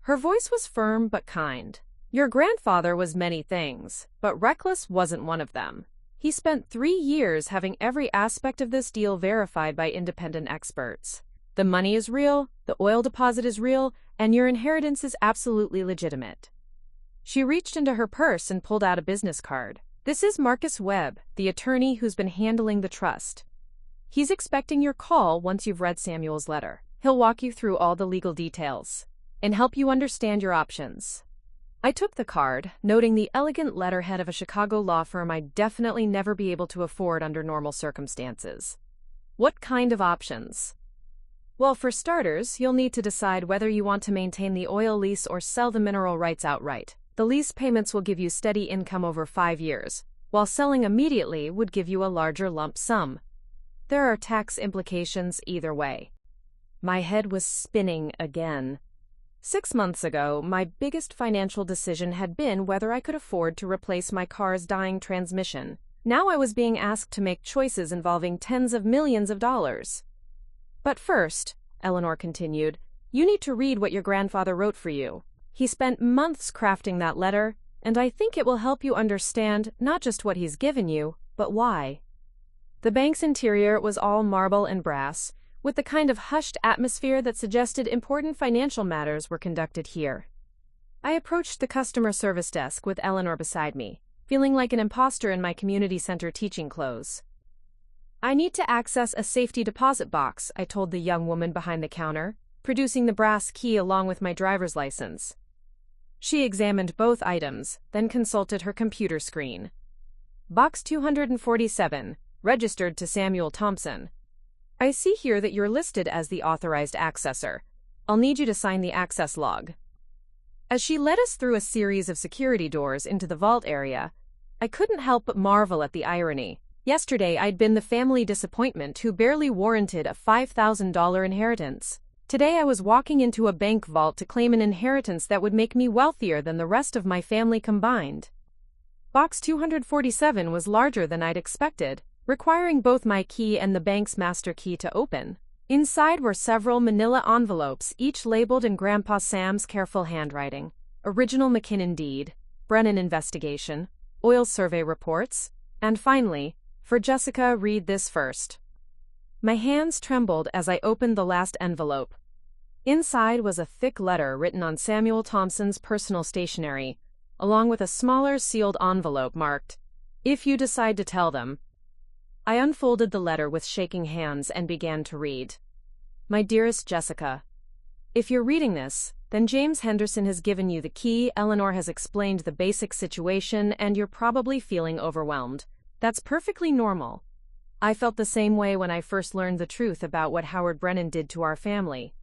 Her voice was firm but kind. Your grandfather was many things, but reckless wasn't one of them. He spent 3 years having every aspect of this deal verified by independent experts. The money is real, the oil deposit is real, and your inheritance is absolutely legitimate. She reached into her purse and pulled out a business card. This is Marcus Webb, the attorney who's been handling the trust. He's expecting your call once you've read Samuel's letter. He'll walk you through all the legal details and help you understand your options. I took the card, noting the elegant letterhead of a Chicago law firm I'd definitely never be able to afford under normal circumstances. What kind of options? Well, for starters, you'll need to decide whether you want to maintain the oil lease or sell the mineral rights outright. The lease payments will give you steady income over 5 years, while selling immediately would give you a larger lump sum. There are tax implications either way. My head was spinning again. 6 months ago, my biggest financial decision had been whether I could afford to replace my car's dying transmission. Now I was being asked to make choices involving tens of millions of dollars. But first, Eleanor continued, you need to read what your grandfather wrote for you. He spent months crafting that letter, and I think it will help you understand not just what he's given you, but why. The bank's interior was all marble and brass, with the kind of hushed atmosphere that suggested important financial matters were conducted here. I approached the customer service desk with Eleanor beside me, feeling like an imposter in my community center teaching clothes. I need to access a safety deposit box, I told the young woman behind the counter, producing the brass key along with my driver's license. She examined both items, then consulted her computer screen. Box 247, registered to Samuel Thompson. I see here that you're listed as the authorized accessor. I'll need you to sign the access log. As she led us through a series of security doors into the vault area, I couldn't help but marvel at the irony. Yesterday, I'd been the family disappointment who barely warranted a $5,000 inheritance. Today, I was walking into a bank vault to claim an inheritance that would make me wealthier than the rest of my family combined. Box 247 was larger than I'd expected, requiring both my key and the bank's master key to open. Inside were several manila envelopes, each labeled in Grandpa Sam's careful handwriting. Original McKinnon deed, Brennan investigation, oil survey reports, and finally, for Jessica, read this first. My hands trembled as I opened the last envelope. Inside was a thick letter written on Samuel Thompson's personal stationery, along with a smaller sealed envelope marked, "If you decide to tell them." I unfolded the letter with shaking hands and began to read. My dearest Jessica, if you're reading this, then James Henderson has given you the key, Eleanor has explained the basic situation, and you're probably feeling overwhelmed. That's perfectly normal. I felt the same way when I first learned the truth about what Howard Brennan did to our family.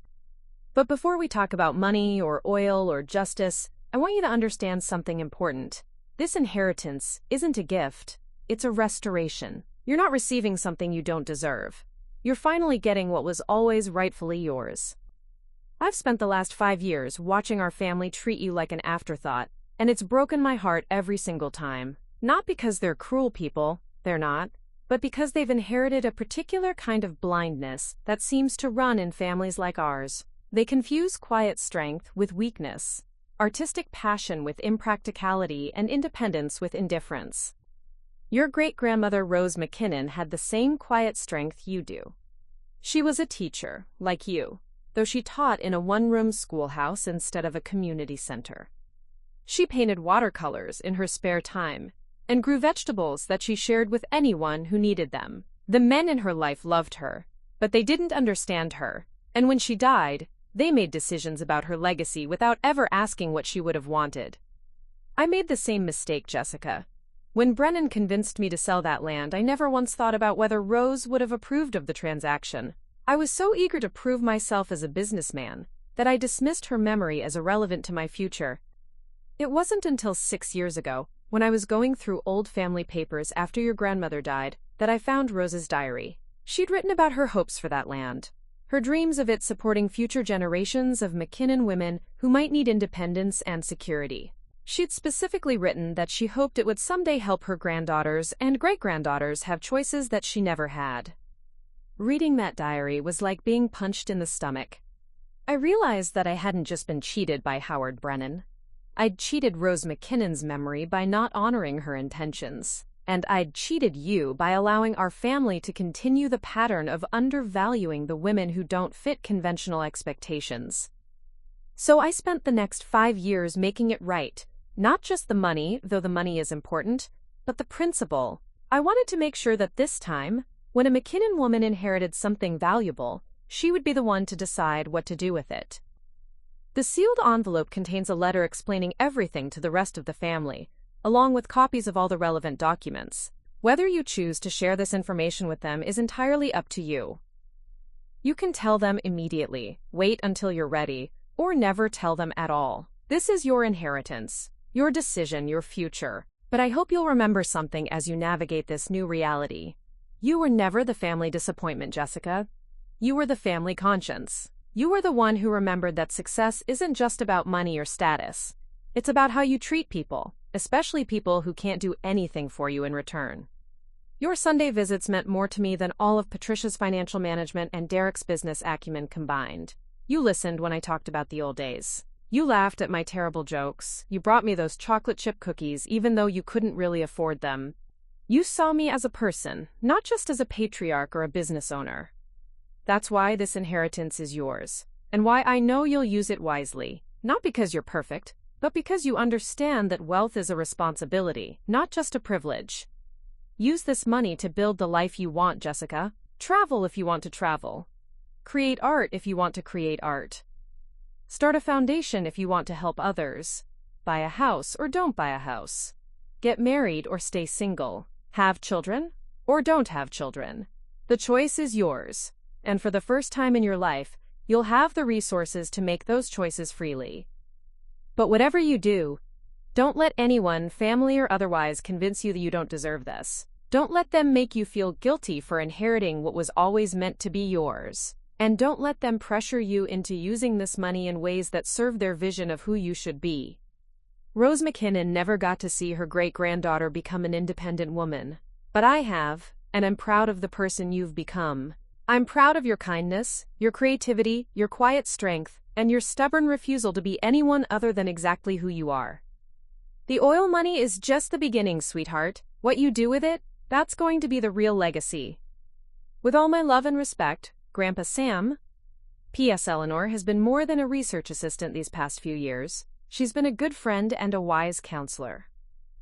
But before we talk about money or oil or justice, I want you to understand something important. This inheritance isn't a gift, it's a restoration. You're not receiving something you don't deserve. You're finally getting what was always rightfully yours. I've spent the last 5 years watching our family treat you like an afterthought, and it's broken my heart every single time. Not because they're cruel people, they're not, but because they've inherited a particular kind of blindness that seems to run in families like ours. They confuse quiet strength with weakness, artistic passion with impracticality, and independence with indifference. Your great-grandmother Rose McKinnon had the same quiet strength you do. She was a teacher, like you, though she taught in a one-room schoolhouse instead of a community center. She painted watercolors in her spare time and grew vegetables that she shared with anyone who needed them. The men in her life loved her, but they didn't understand her, and when she died, they made decisions about her legacy without ever asking what she would have wanted. I made the same mistake, Jessica. When Brennan convinced me to sell that land, I never once thought about whether Rose would have approved of the transaction. I was so eager to prove myself as a businessman that I dismissed her memory as irrelevant to my future. It wasn't until 6 years ago, when I was going through old family papers after your grandmother died, that I found Rose's diary. She'd written about her hopes for that land, her dreams of it supporting future generations of McKinnon women who might need independence and security. She'd specifically written that she hoped it would someday help her granddaughters and great-granddaughters have choices that she never had. Reading that diary was like being punched in the stomach. I realized that I hadn't just been cheated by Howard Brennan. I'd cheated Rose McKinnon's memory by not honoring her intentions. And I'd cheated you by allowing our family to continue the pattern of undervaluing the women who don't fit conventional expectations. So I spent the next 5 years making it right. Not just the money, though the money is important, but the principle. I wanted to make sure that this time, when a McKinnon woman inherited something valuable, she would be the one to decide what to do with it. The sealed envelope contains a letter explaining everything to the rest of the family, along with copies of all the relevant documents. Whether you choose to share this information with them is entirely up to you. You can tell them immediately, wait until you're ready, or never tell them at all. This is your inheritance, your decision, your future. But I hope you'll remember something as you navigate this new reality. You were never the family disappointment, Jessica. You were the family conscience. You were the one who remembered that success isn't just about money or status. It's about how you treat people, especially people who can't do anything for you in return. Your Sunday visits meant more to me than all of Patricia's financial management and Derek's business acumen combined. You listened when I talked about the old days. You laughed at my terrible jokes. You brought me those chocolate chip cookies even though you couldn't really afford them. You saw me as a person, not just as a patriarch or a business owner. That's why this inheritance is yours, and why I know you'll use it wisely, not because you're perfect, but because you understand that wealth is a responsibility, not just a privilege. Use this money to build the life you want, Jessica. Travel if you want to travel. Create art if you want to create art. Start a foundation if you want to help others. Buy a house or don't buy a house. Get married or stay single. Have children or don't have children. The choice is yours, and for the first time in your life, you'll have the resources to make those choices freely. But whatever you do, don't let anyone, family or otherwise, convince you that you don't deserve this. Don't let them make you feel guilty for inheriting what was always meant to be yours. And don't let them pressure you into using this money in ways that serve their vision of who you should be. Rose McKinnon never got to see her great-granddaughter become an independent woman. But I have, and I'm proud of the person you've become. I'm proud of your kindness, your creativity, your quiet strength, and your stubborn refusal to be anyone other than exactly who you are. The oil money is just the beginning, sweetheart. What you do with it, that's going to be the real legacy. With all my love and respect, Grandpa Sam. P.S. Eleanor has been more than a research assistant these past few years. She's been a good friend and a wise counselor.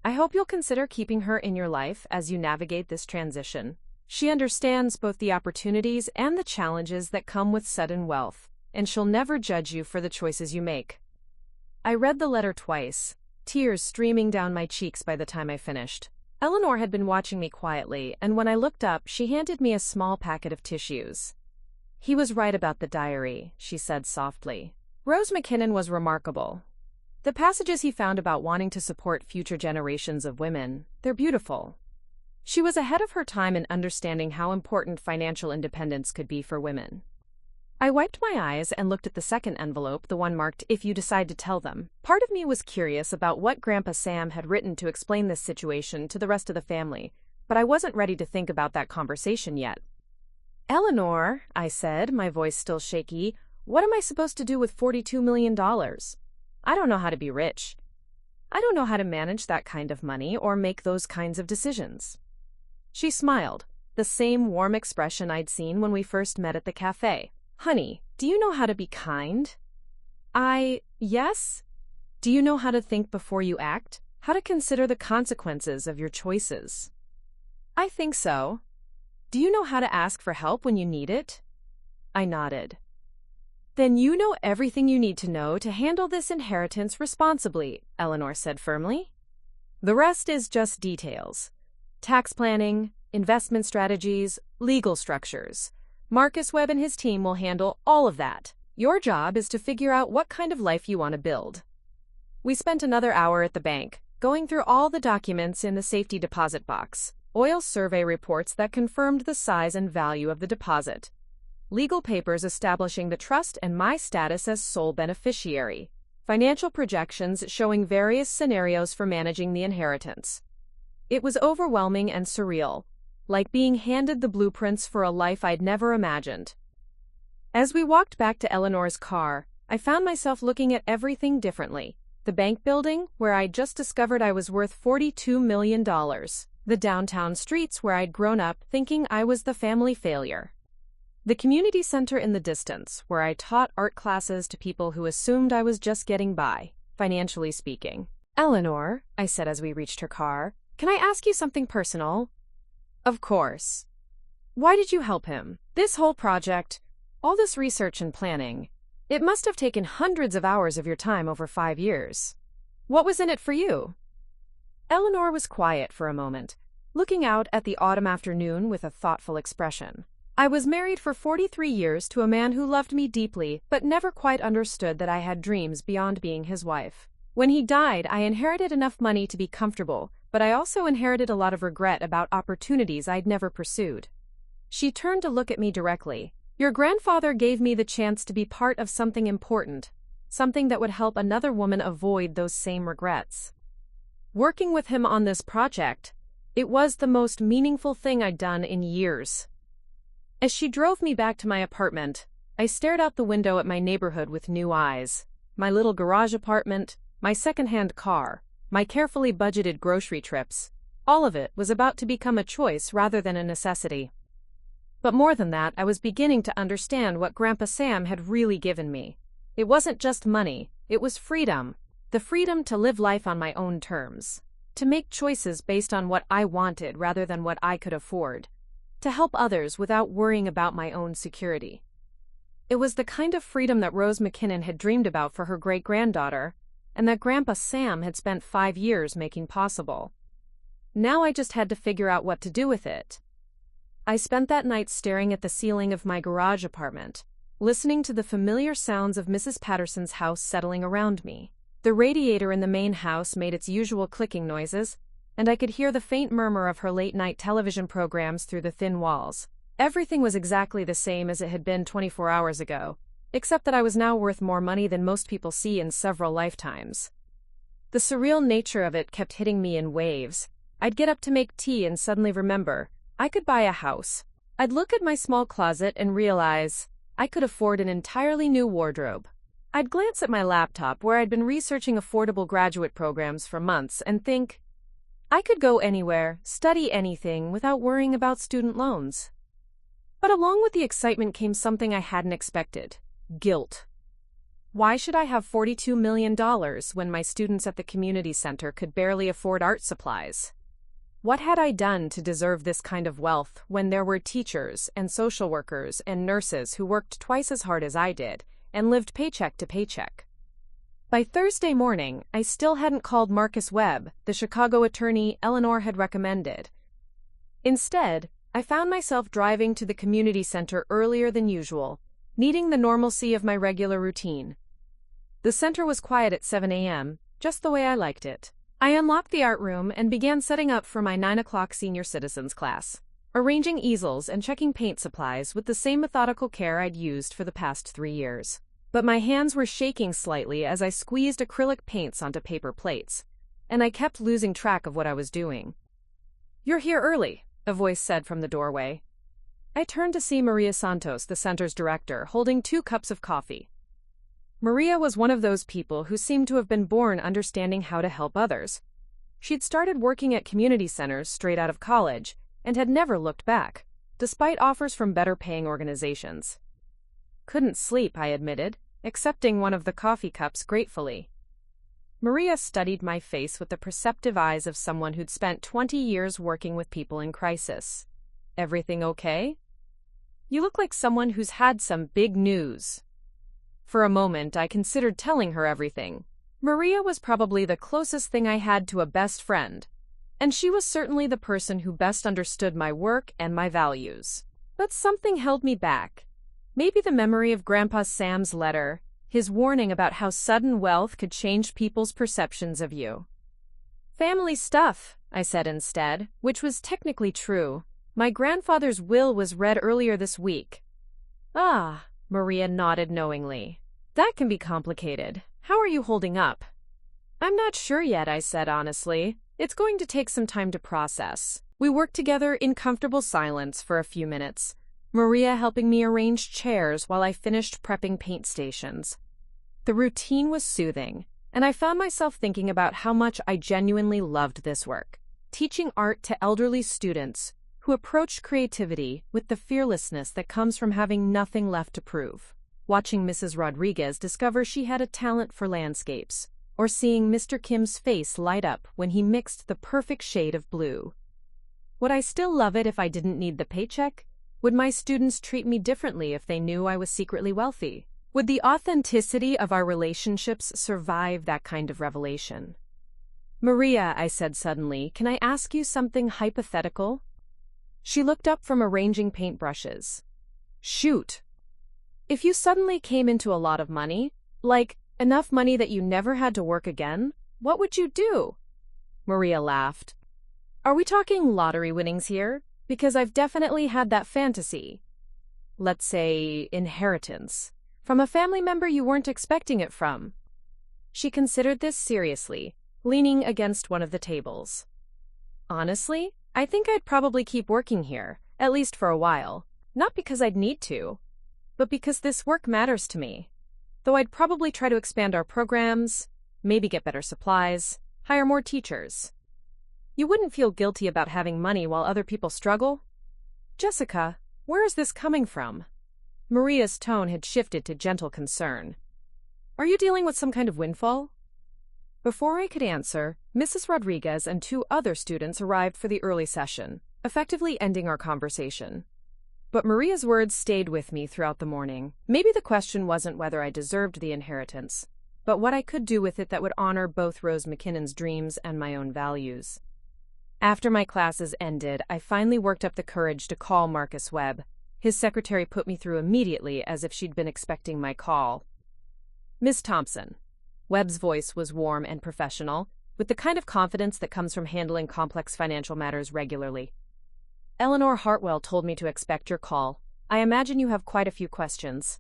I hope you'll consider keeping her in your life as you navigate this transition. She understands both the opportunities and the challenges that come with sudden wealth, and she'll never judge you for the choices you make. I read the letter twice, tears streaming down my cheeks by the time I finished. Eleanor had been watching me quietly, and when I looked up, she handed me a small packet of tissues. He was right about the diary, she said softly. Rose McKinnon was remarkable. The passages he found about wanting to support future generations of women, they're beautiful. She was ahead of her time in understanding how important financial independence could be for women. I wiped my eyes and looked at the second envelope, the one marked, "If you decide to tell them." Part of me was curious about what Grandpa Sam had written to explain this situation to the rest of the family, but I wasn't ready to think about that conversation yet. "Eleanor," I said, my voice still shaky, "what am I supposed to do with $42 million? I don't know how to be rich. I don't know how to manage that kind of money or make those kinds of decisions." She smiled, the same warm expression I'd seen when we first met at the cafe. "Honey, do you know how to be kind?" Yes? Do you know how to think before you act? How to consider the consequences of your choices?" "I think so." "Do you know how to ask for help when you need it?" I nodded. "Then you know everything you need to know to handle this inheritance responsibly," Eleanor said firmly. "The rest is just details. Tax planning, investment strategies, legal structures. Marcus Webb and his team will handle all of that. Your job is to figure out what kind of life you want to build." We spent another hour at the bank, going through all the documents in the safety deposit box, oil survey reports that confirmed the size and value of the deposit, legal papers establishing the trust and my status as sole beneficiary, financial projections showing various scenarios for managing the inheritance. It was overwhelming and surreal, like being handed the blueprints for a life I'd never imagined. As we walked back to Eleanor's car, I found myself looking at everything differently. The bank building, where I'd just discovered I was worth $42 million. The downtown streets where I'd grown up thinking I was the family failure. The community center in the distance, where I taught art classes to people who assumed I was just getting by, financially speaking. "Eleanor," I said as we reached her car, "can I ask you something personal?" "Of course." "Why did you help him? This whole project, all this research and planning, it must have taken hundreds of hours of your time over 5 years. What was in it for you?" Eleanor was quiet for a moment, looking out at the autumn afternoon with a thoughtful expression. "I was married for 43 years to a man who loved me deeply but never quite understood that I had dreams beyond being his wife. When he died, I inherited enough money to be comfortable, but I also inherited a lot of regret about opportunities I'd never pursued." She turned to look at me directly. "Your grandfather gave me the chance to be part of something important, something that would help another woman avoid those same regrets. Working with him on this project, it was the most meaningful thing I'd done in years." As she drove me back to my apartment, I stared out the window at my neighborhood with new eyes. My little garage apartment, my second-hand car, my carefully budgeted grocery trips, all of it was about to become a choice rather than a necessity. But more than that, I was beginning to understand what Grandpa Sam had really given me. It wasn't just money, it was freedom. The freedom to live life on my own terms, to make choices based on what I wanted rather than what I could afford, to help others without worrying about my own security. It was the kind of freedom that Rose McKinnon had dreamed about for her great-granddaughter, and that Grandpa Sam had spent 5 years making possible. Now I just had to figure out what to do with it. I spent that night staring at the ceiling of my garage apartment, listening to the familiar sounds of Mrs. Patterson's house settling around me. The radiator in the main house made its usual clicking noises, and I could hear the faint murmur of her late-night television programs through the thin walls. Everything was exactly the same as it had been 24 hours ago, except that I was now worth more money than most people see in several lifetimes. The surreal nature of it kept hitting me in waves. I'd get up to make tea and suddenly remember, I could buy a house. I'd look at my small closet and realize I could afford an entirely new wardrobe. I'd glance at my laptop where I'd been researching affordable graduate programs for months and think, I could go anywhere, study anything without worrying about student loans. But along with the excitement came something I hadn't expected: guilt. Why should I have $42 million when my students at the community center could barely afford art supplies? What had I done to deserve this kind of wealth when there were teachers and social workers and nurses who worked twice as hard as I did and lived paycheck to paycheck? By Thursday morning, I still hadn't called Marcus Webb, the Chicago attorney Eleanor had recommended. Instead, I found myself driving to the community center earlier than usual, needing the normalcy of my regular routine. The center was quiet at 7 a.m., just the way I liked it. I unlocked the art room and began setting up for my 9 o'clock senior citizens class, arranging easels and checking paint supplies with the same methodical care I'd used for the past 3 years. But my hands were shaking slightly as I squeezed acrylic paints onto paper plates, and I kept losing track of what I was doing. "You're here early," a voice said from the doorway. I turned to see Maria Santos, the center's director, holding 2 cups of coffee. Maria was one of those people who seemed to have been born understanding how to help others. She'd started working at community centers straight out of college and had never looked back, despite offers from better-paying organizations. Couldn't sleep, I admitted, accepting one of the coffee cups gratefully. Maria studied my face with the perceptive eyes of someone who'd spent 20 years working with people in crisis. "Everything okay? You look like someone who's had some big news." For a moment, I considered telling her everything. Maria was probably the closest thing I had to a best friend, and she was certainly the person who best understood my work and my values. But something held me back. Maybe the memory of Grandpa Sam's letter, his warning about how sudden wealth could change people's perceptions of you. "Family stuff," I said instead, which was technically true. "My grandfather's will was read earlier this week." "Ah," Maria nodded knowingly. "That can be complicated. How are you holding up?" "I'm not sure yet," I said honestly. "It's going to take some time to process." We worked together in comfortable silence for a few minutes, Maria helping me arrange chairs while I finished prepping paint stations. The routine was soothing, and I found myself thinking about how much I genuinely loved this work, teaching art to elderly students who approached creativity with the fearlessness that comes from having nothing left to prove. Watching Mrs. Rodriguez discover she had a talent for landscapes, or seeing Mr. Kim's face light up when he mixed the perfect shade of blue. Would I still love it if I didn't need the paycheck? Would my students treat me differently if they knew I was secretly wealthy? Would the authenticity of our relationships survive that kind of revelation? "Maria," I said suddenly, "can I ask you something hypothetical?" She looked up from arranging paintbrushes. "Shoot." "If you suddenly came into a lot of money, like enough money that you never had to work again, what would you do?" Maria laughed. "Are we talking lottery winnings here? Because I've definitely had that fantasy. Let's say inheritance. From a family member you weren't expecting it from." She considered this seriously, leaning against one of the tables. "Honestly, I think I'd probably keep working here, at least for a while. Not because I'd need to, but because this work matters to me. Though I'd probably try to expand our programs, maybe get better supplies, hire more teachers. You wouldn't feel guilty about having money while other people struggle?" "Jessica, where is this coming from?" Maria's tone had shifted to gentle concern. "Are you dealing with some kind of windfall?" Before I could answer, Mrs. Rodriguez and 2 other students arrived for the early session, effectively ending our conversation. But Maria's words stayed with me throughout the morning. Maybe the question wasn't whether I deserved the inheritance, but what I could do with it that would honor both Rose McKinnon's dreams and my own values. After my classes ended, I finally worked up the courage to call Marcus Webb. His secretary put me through immediately as if she'd been expecting my call. "Miss Thompson." Webb's voice was warm and professional, with the kind of confidence that comes from handling complex financial matters regularly. "Eleanor Hartwell told me to expect your call. I imagine you have quite a few questions."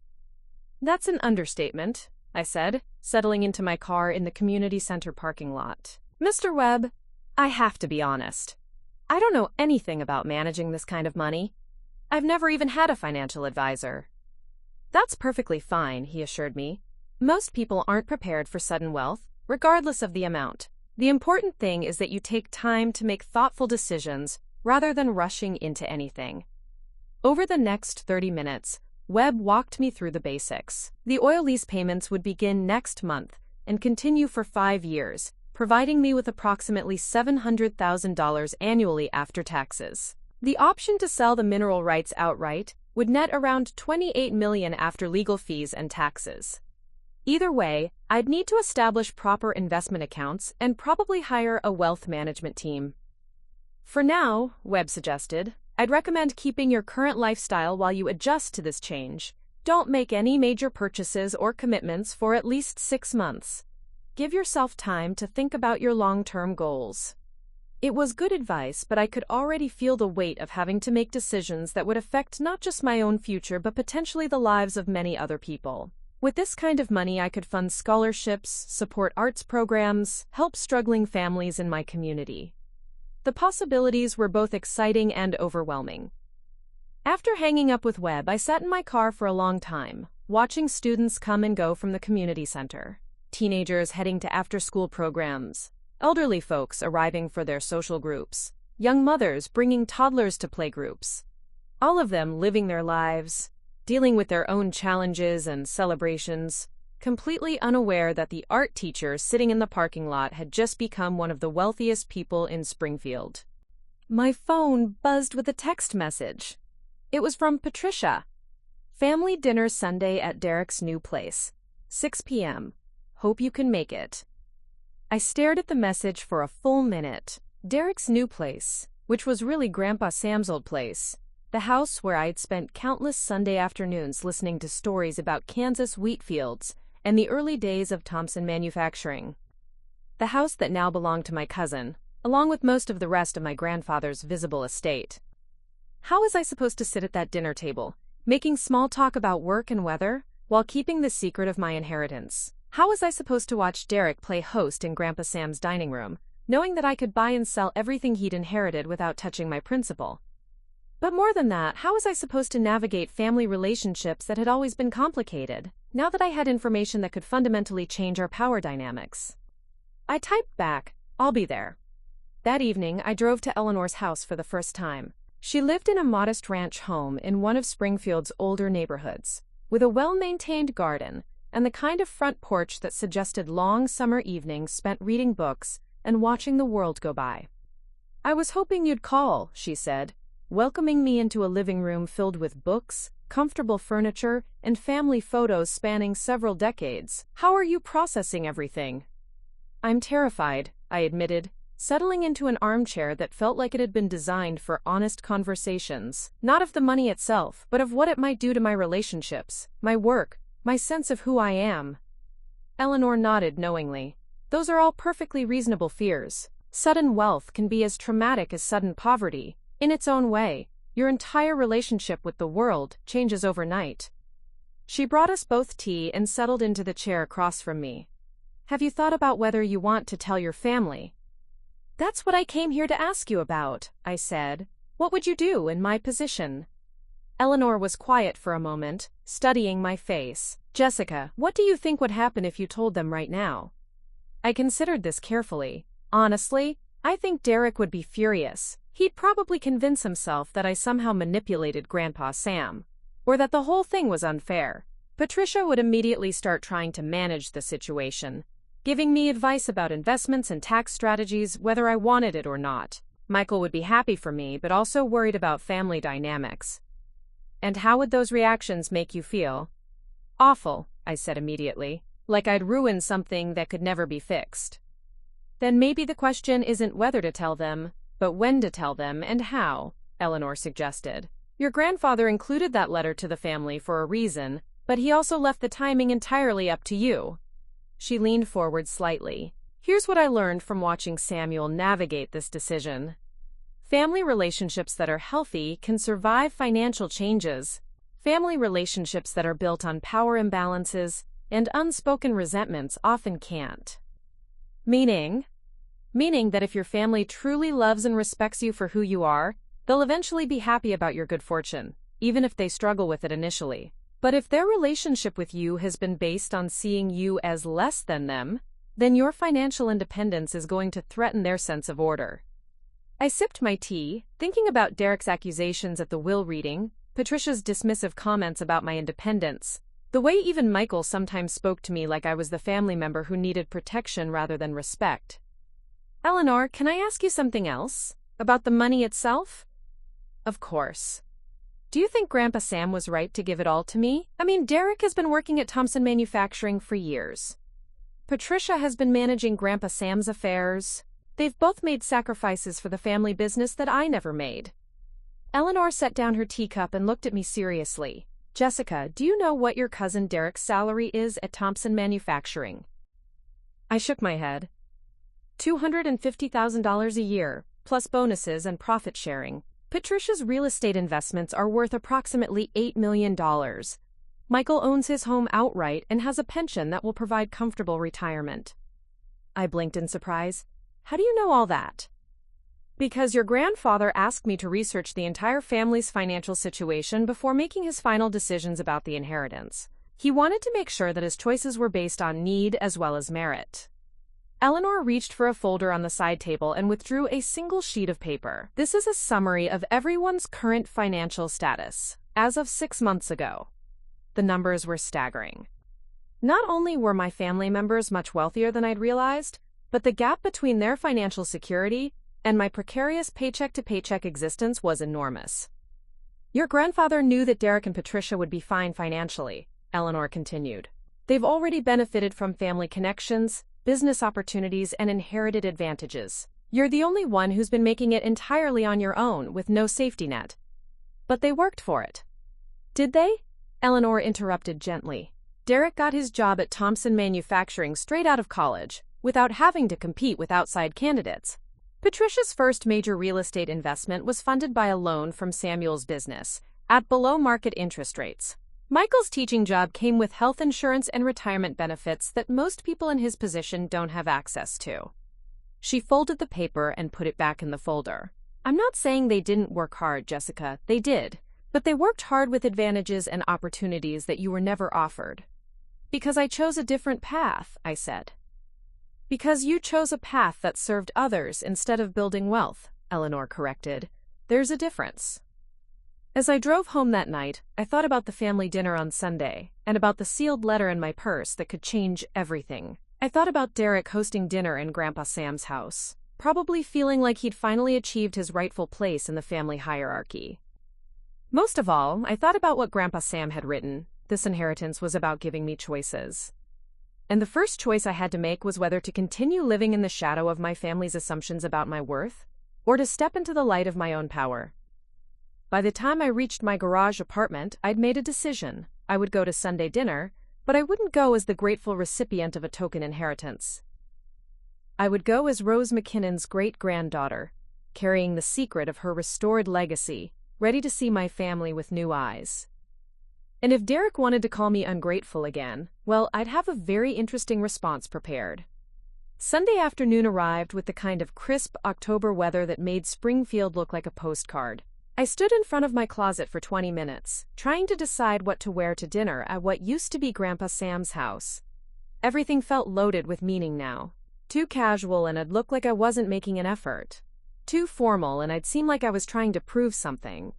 "That's an understatement," I said, settling into my car in the community center parking lot. "Mr. Webb, I have to be honest. I don't know anything about managing this kind of money. I've never even had a financial advisor." "That's perfectly fine," he assured me. "Most people aren't prepared for sudden wealth, regardless of the amount. The important thing is that you take time to make thoughtful decisions rather than rushing into anything." Over the next 30 minutes, Webb walked me through the basics. The oil lease payments would begin next month and continue for 5 years, providing me with approximately $700,000 annually after taxes. The option to sell the mineral rights outright would net around $28 million after legal fees and taxes. Either way, I'd need to establish proper investment accounts and probably hire a wealth management team. "For now," Webb suggested, "I'd recommend keeping your current lifestyle while you adjust to this change. Don't make any major purchases or commitments for at least 6 months. Give yourself time to think about your long-term goals." It was good advice, but I could already feel the weight of having to make decisions that would affect not just my own future but potentially the lives of many other people. With this kind of money, I could fund scholarships, support arts programs, help struggling families in my community. The possibilities were both exciting and overwhelming. After hanging up with Webb, I sat in my car for a long time, watching students come and go from the community center. Teenagers heading to after-school programs, elderly folks arriving for their social groups, young mothers bringing toddlers to playgroups. All of them living their lives, dealing with their own challenges and celebrations, completely unaware that the art teacher sitting in the parking lot had just become one of the wealthiest people in Springfield. My phone buzzed with a text message. It was from Patricia. "Family dinner Sunday at Derek's new place. 6 p.m. Hope you can make it." I stared at the message for a full minute. Derek's new place, which was really Grandpa Sam's old place, the house where I'd spent countless Sunday afternoons listening to stories about Kansas wheat fields and the early days of Thompson Manufacturing. The house that now belonged to my cousin, along with most of the rest of my grandfather's visible estate. How was I supposed to sit at that dinner table, making small talk about work and weather, while keeping the secret of my inheritance? How was I supposed to watch Derek play host in Grandpa Sam's dining room, knowing that I could buy and sell everything he'd inherited without touching my principal? But more than that, how was I supposed to navigate family relationships that had always been complicated, now that I had information that could fundamentally change our power dynamics? I typed back, "I'll be there." That evening, I drove to Eleanor's house for the first time. She lived in a modest ranch home in one of Springfield's older neighborhoods, with a well-maintained garden and the kind of front porch that suggested long summer evenings spent reading books and watching the world go by. "I was hoping you'd call," she said, welcoming me into a living room filled with books, comfortable furniture, and family photos spanning several decades. "How are you processing everything?" "I'm terrified," I admitted, settling into an armchair that felt like it had been designed for honest conversations, not of the money itself, but of what it might do to my relationships, my work, my sense of who I am. Eleanor nodded knowingly. "Those are all perfectly reasonable fears. Sudden wealth can be as traumatic as sudden poverty. In its own way, your entire relationship with the world changes overnight." She brought us both tea and settled into the chair across from me. "Have you thought about whether you want to tell your family?" "That's what I came here to ask you about," I said. "What would you do in my position?" Eleanor was quiet for a moment, studying my face. "Jessica, what do you think would happen if you told them right now?" I considered this carefully. Honestly, I think Derek would be furious. He'd probably convince himself that I somehow manipulated Grandpa Sam, or that the whole thing was unfair. Patricia would immediately start trying to manage the situation, giving me advice about investments and tax strategies, whether I wanted it or not. Michael would be happy for me, but also worried about family dynamics. "And how would those reactions make you feel?" "Awful," I said immediately, like I'd ruined something that could never be fixed. "Then maybe the question isn't whether to tell them, But when to tell them and how, Eleanor suggested. Your grandfather included that letter to the family for a reason, but he also left the timing entirely up to you. She leaned forward slightly. Here's what I learned from watching Samuel navigate this decision. Family relationships that are healthy can survive financial changes. Family relationships that are built on power imbalances and unspoken resentments often can't. Meaning that if your family truly loves and respects you for who you are, they'll eventually be happy about your good fortune, even if they struggle with it initially. But if their relationship with you has been based on seeing you as less than them, then your financial independence is going to threaten their sense of order. I sipped my tea, thinking about Derek's accusations at the will reading, Patricia's dismissive comments about my independence, the way even Michael sometimes spoke to me like I was the family member who needed protection rather than respect. Eleanor, can I ask you something else? About the money itself? Of course. Do you think Grandpa Sam was right to give it all to me? I mean, Derek has been working at Thompson Manufacturing for years. Patricia has been managing Grandpa Sam's affairs. They've both made sacrifices for the family business that I never made. Eleanor set down her teacup and looked at me seriously. Jessica, do you know what your cousin Derek's salary is at Thompson Manufacturing? I shook my head. $250,000 a year, plus bonuses and profit sharing. Patricia's real estate investments are worth approximately $8 million. Michael owns his home outright and has a pension that will provide comfortable retirement. I blinked in surprise. How do you know all that? Because your grandfather asked me to research the entire family's financial situation before making his final decisions about the inheritance. He wanted to make sure that his choices were based on need as well as merit. Eleanor reached for a folder on the side table and withdrew a single sheet of paper. This is a summary of everyone's current financial status, as of 6 months ago. The numbers were staggering. Not only were my family members much wealthier than I'd realized, but the gap between their financial security and my precarious paycheck-to-paycheck existence was enormous. Your grandfather knew that Derek and Patricia would be fine financially, Eleanor continued. They've already benefited from family connections, business opportunities, and inherited advantages. You're the only one who's been making it entirely on your own with no safety net. But they worked for it. Did they? Eleanor interrupted gently. Derek got his job at Thompson Manufacturing straight out of college, without having to compete with outside candidates. Patricia's first major real estate investment was funded by a loan from Samuel's business, at below-market interest rates. Michael's teaching job came with health insurance and retirement benefits that most people in his position don't have access to. She folded the paper and put it back in the folder. I'm not saying they didn't work hard, Jessica. They did. But they worked hard with advantages and opportunities that you were never offered. Because I chose a different path, I said. Because you chose a path that served others instead of building wealth, Eleanor corrected. There's a difference. As I drove home that night, I thought about the family dinner on Sunday, and about the sealed letter in my purse that could change everything. I thought about Derek hosting dinner in Grandpa Sam's house, probably feeling like he'd finally achieved his rightful place in the family hierarchy. Most of all, I thought about what Grandpa Sam had written. This inheritance was about giving me choices. And the first choice I had to make was whether to continue living in the shadow of my family's assumptions about my worth, or to step into the light of my own power. By the time I reached my garage apartment, I'd made a decision. I would go to Sunday dinner, but I wouldn't go as the grateful recipient of a token inheritance. I would go as Rose McKinnon's great-granddaughter, carrying the secret of her restored legacy, ready to see my family with new eyes. And if Derek wanted to call me ungrateful again, well, I'd have a very interesting response prepared. Sunday afternoon arrived with the kind of crisp October weather that made Springfield look like a postcard. I stood in front of my closet for 20 minutes, trying to decide what to wear to dinner at what used to be Grandpa Sam's house. Everything felt loaded with meaning now. Too casual and I'd look like I wasn't making an effort. Too formal and I'd seem like I was trying to prove something.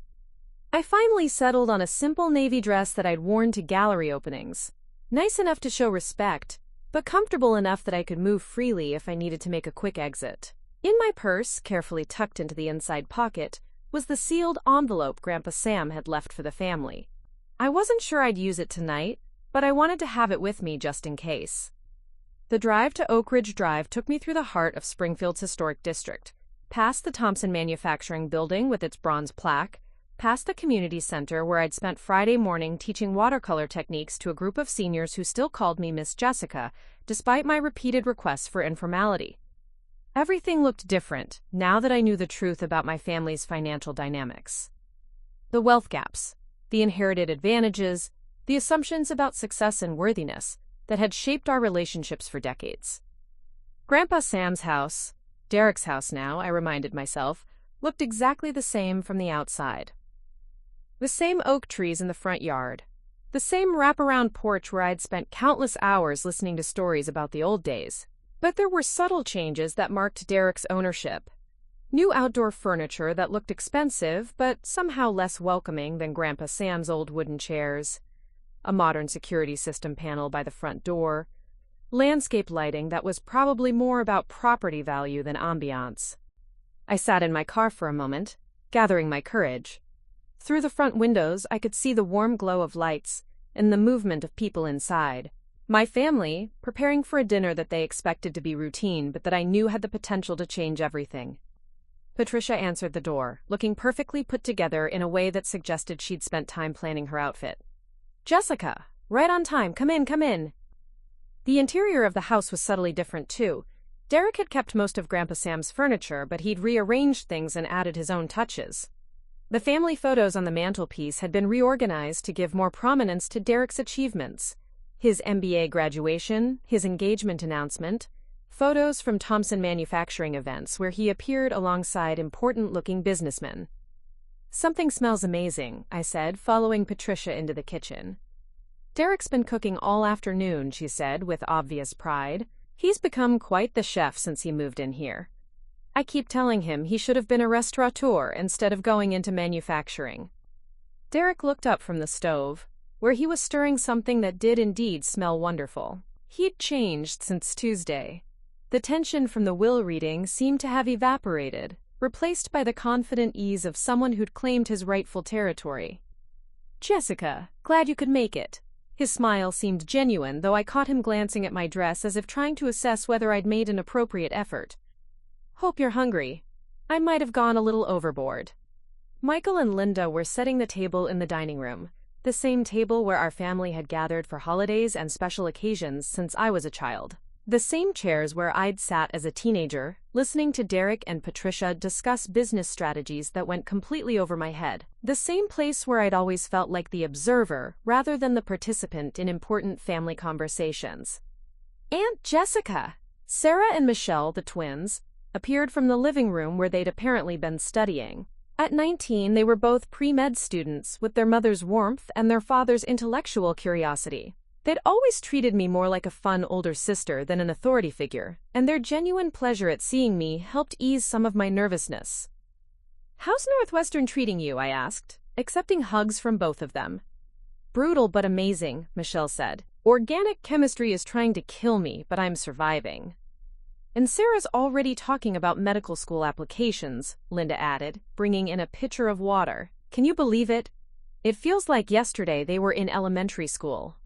I finally settled on a simple navy dress that I'd worn to gallery openings. Nice enough to show respect, but comfortable enough that I could move freely if I needed to make a quick exit. In my purse, carefully tucked into the inside pocket, was the sealed envelope Grandpa Sam had left for the family. I wasn't sure I'd use it tonight, but I wanted to have it with me just in case. The drive to Oak Ridge Drive took me through the heart of Springfield's historic district, Past the Thompson Manufacturing Building with its bronze plaque, past the community center where I'd spent Friday morning teaching watercolor techniques to a group of seniors who still called me Miss Jessica, despite my repeated requests for informality. Everything looked different now that I knew the truth about my family's financial dynamics. The wealth gaps, the inherited advantages, the assumptions about success and worthiness that had shaped our relationships for decades. Grandpa Sam's house, Derek's house now, I reminded myself, looked exactly the same from the outside. The same oak trees in the front yard, the same wraparound porch where I'd spent countless hours listening to stories about the old days. But there were subtle changes that marked Derek's ownership. New outdoor furniture that looked expensive but somehow less welcoming than Grandpa Sam's old wooden chairs, a modern security system panel by the front door, landscape lighting that was probably more about property value than ambiance. I sat in my car for a moment, gathering my courage. Through the front windows, I could see the warm glow of lights and the movement of people inside. My family, preparing for a dinner that they expected to be routine but that I knew had the potential to change everything. Patricia answered the door, looking perfectly put together in a way that suggested she'd spent time planning her outfit. "Jessica, right on time, come in, come in." The interior of the house was subtly different, too. Derek had kept most of Grandpa Sam's furniture, but he'd rearranged things and added his own touches. The family photos on the mantelpiece had been reorganized to give more prominence to Derek's achievements. His MBA graduation, his engagement announcement, photos from Thompson Manufacturing events where he appeared alongside important-looking businessmen. "Something smells amazing," I said, following Patricia into the kitchen. "Derek's been cooking all afternoon," she said with obvious pride. "He's become quite the chef since he moved in here. I keep telling him he should have been a restaurateur instead of going into manufacturing." Derek looked up from the stove, where he was stirring something that did indeed smell wonderful. He'd changed since Tuesday. The tension from the will reading seemed to have evaporated, replaced by the confident ease of someone who'd claimed his rightful territory. "Jessica, glad you could make it." His smile seemed genuine, though I caught him glancing at my dress as if trying to assess whether I'd made an appropriate effort. "Hope you're hungry. I might have gone a little overboard." Michael and Linda were setting the table in the dining room, the same table where our family had gathered for holidays and special occasions since I was a child. The same chairs where I'd sat as a teenager, listening to Derek and Patricia discuss business strategies that went completely over my head. The same place where I'd always felt like the observer rather than the participant in important family conversations. Aunt Jessica! Sarah and Michelle, the twins, appeared from the living room where they'd apparently been studying. At 19, they were both pre-med students with their mother's warmth and their father's intellectual curiosity. They'd always treated me more like a fun older sister than an authority figure, and their genuine pleasure at seeing me helped ease some of my nervousness. "How's Northwestern treating you?" I asked, accepting hugs from both of them. "Brutal but amazing," Michelle said. "Organic chemistry is trying to kill me, but I'm surviving." "And Sarah's already talking about medical school applications," Linda added, bringing in a pitcher of water. "Can you believe it? It feels like yesterday they were in elementary school."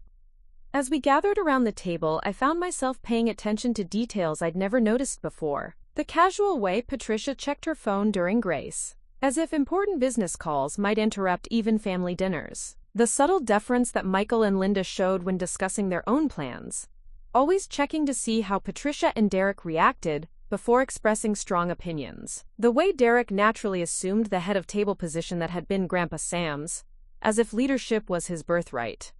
As we gathered around the table, I found myself paying attention to details I'd never noticed before. The casual way Patricia checked her phone during grace, as if important business calls might interrupt even family dinners. The subtle deference that Michael and Linda showed when discussing their own plans, always checking to see how Patricia and Derek reacted before expressing strong opinions. The way Derek naturally assumed the head of table position that had been Grandpa Sam's, as if leadership was his birthright.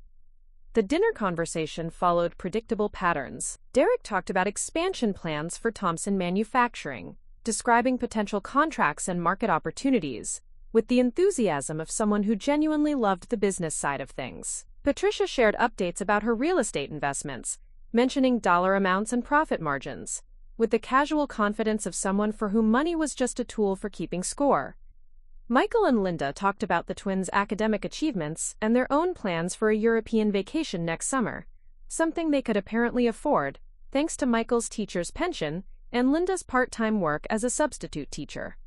The dinner conversation followed predictable patterns. Derek talked about expansion plans for Thompson Manufacturing, describing potential contracts and market opportunities, with the enthusiasm of someone who genuinely loved the business side of things. Patricia shared updates about her real estate investments, mentioning dollar amounts and profit margins, with the casual confidence of someone for whom money was just a tool for keeping score. Michael and Linda talked about the twins' academic achievements and their own plans for a European vacation next summer, something they could apparently afford, thanks to Michael's teacher's pension and Linda's part-time work as a substitute teacher.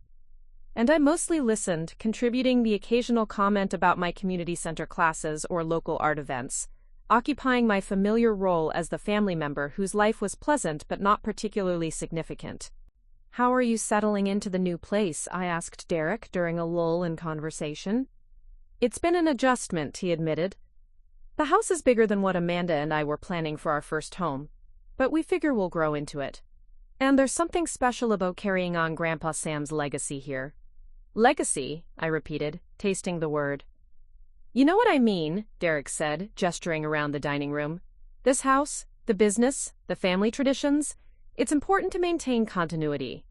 And I mostly listened, contributing the occasional comment about my community center classes or local art events, occupying my familiar role as the family member whose life was pleasant but not particularly significant. How are you settling into the new place? I asked Derek during a lull in conversation. It's been an adjustment, he admitted. The house is bigger than what Amanda and I were planning for our first home, but we figure we'll grow into it. And there's something special about carrying on Grandpa Sam's legacy here. Legacy, I repeated, tasting the word. You know what I mean, Derek said, gesturing around the dining room. This house, the business, the family traditions, it's important to maintain continuity.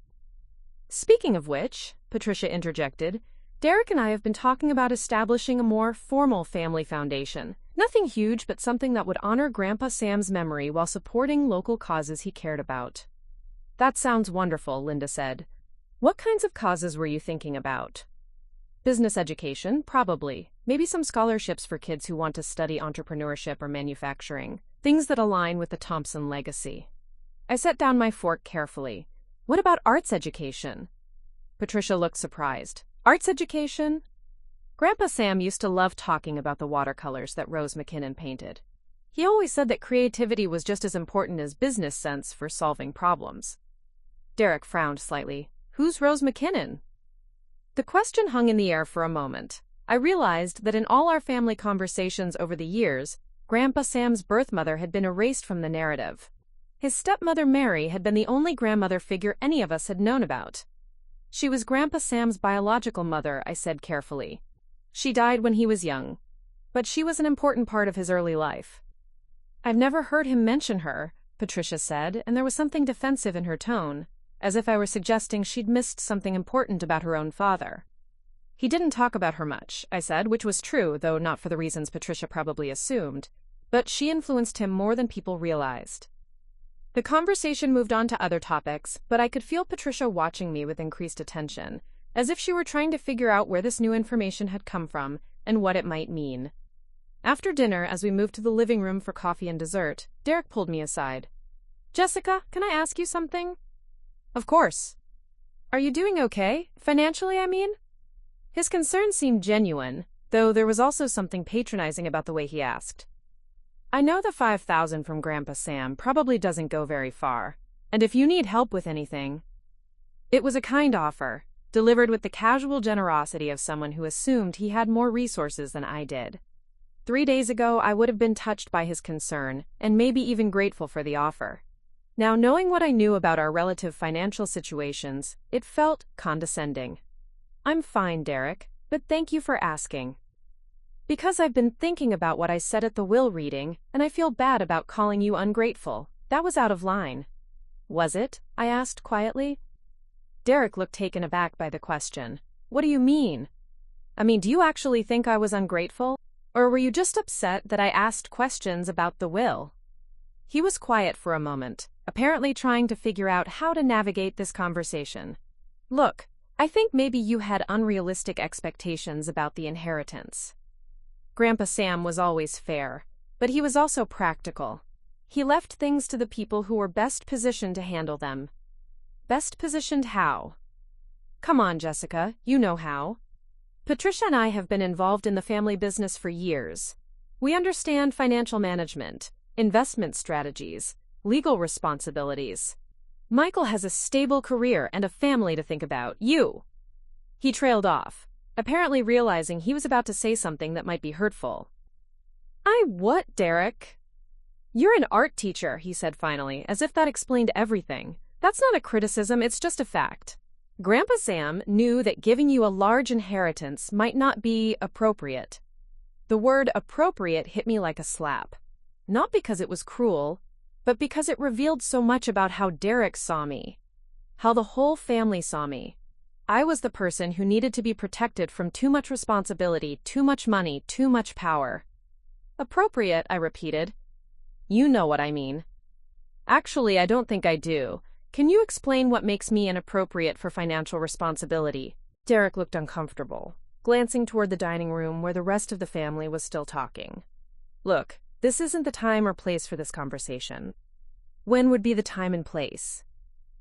Speaking of which, Patricia interjected, Derek and I have been talking about establishing a more formal family foundation. Nothing huge, but something that would honor Grandpa Sam's memory while supporting local causes he cared about. That sounds wonderful, Linda said. What kinds of causes were you thinking about? Business education, probably. Maybe some scholarships for kids who want to study entrepreneurship or manufacturing. Things that align with the Thompson legacy. I set down my fork carefully. What about arts education? Patricia looked surprised. Arts education? Grandpa Sam used to love talking about the watercolors that Rose McKinnon painted. He always said that creativity was just as important as business sense for solving problems. Derek frowned slightly. Who's Rose McKinnon? The question hung in the air for a moment. I realized that in all our family conversations over the years, Grandpa Sam's birth mother had been erased from the narrative. His stepmother Mary had been the only grandmother figure any of us had known about. She was Grandpa Sam's biological mother, I said carefully. She died when he was young, but she was an important part of his early life. I've never heard him mention her, Patricia said, and there was something defensive in her tone, as if I were suggesting she'd missed something important about her own father. He didn't talk about her much, I said, which was true, though not for the reasons Patricia probably assumed, but she influenced him more than people realized. The conversation moved on to other topics, but I could feel Patricia watching me with increased attention, as if she were trying to figure out where this new information had come from and what it might mean. After dinner, as we moved to the living room for coffee and dessert, Derek pulled me aside. Jessica, can I ask you something? Of course. Are you doing okay? Financially, I mean? His concern seemed genuine, though there was also something patronizing about the way he asked. I know the $5,000 from Grandpa Sam probably doesn't go very far, and if you need help with anything... It was a kind offer, delivered with the casual generosity of someone who assumed he had more resources than I did. 3 days ago, I would have been touched by his concern, and maybe even grateful for the offer. Now, knowing what I knew about our relative financial situations, it felt condescending. I'm fine, Derek, but thank you for asking. Because I've been thinking about what I said at the will reading, and I feel bad about calling you ungrateful. That was out of line. Was it? I asked quietly. Derek looked taken aback by the question. What do you mean? Do you actually think I was ungrateful? Or were you just upset that I asked questions about the will? He was quiet for a moment, apparently trying to figure out how to navigate this conversation. Look, I think maybe you had unrealistic expectations about the inheritance. Grandpa Sam was always fair, but he was also practical. He left things to the people who were best positioned to handle them. Best positioned how? Come on, Jessica, you know how. Patricia and I have been involved in the family business for years. We understand financial management, investment strategies, legal responsibilities. Michael has a stable career and a family to think about. You. He trailed off, apparently realizing he was about to say something that might be hurtful. I what, Derek? You're an art teacher, he said finally, as if that explained everything. That's not a criticism, it's just a fact. Grandpa Sam knew that giving you a large inheritance might not be appropriate. The word appropriate hit me like a slap. Not because it was cruel, but because it revealed so much about how Derek saw me. How the whole family saw me. I was the person who needed to be protected from too much responsibility, too much money, too much power. Appropriate, I repeated. You know what I mean. Actually, I don't think I do. Can you explain what makes me inappropriate for financial responsibility? Derek looked uncomfortable, glancing toward the dining room where the rest of the family was still talking. Look, this isn't the time or place for this conversation. When would be the time and place?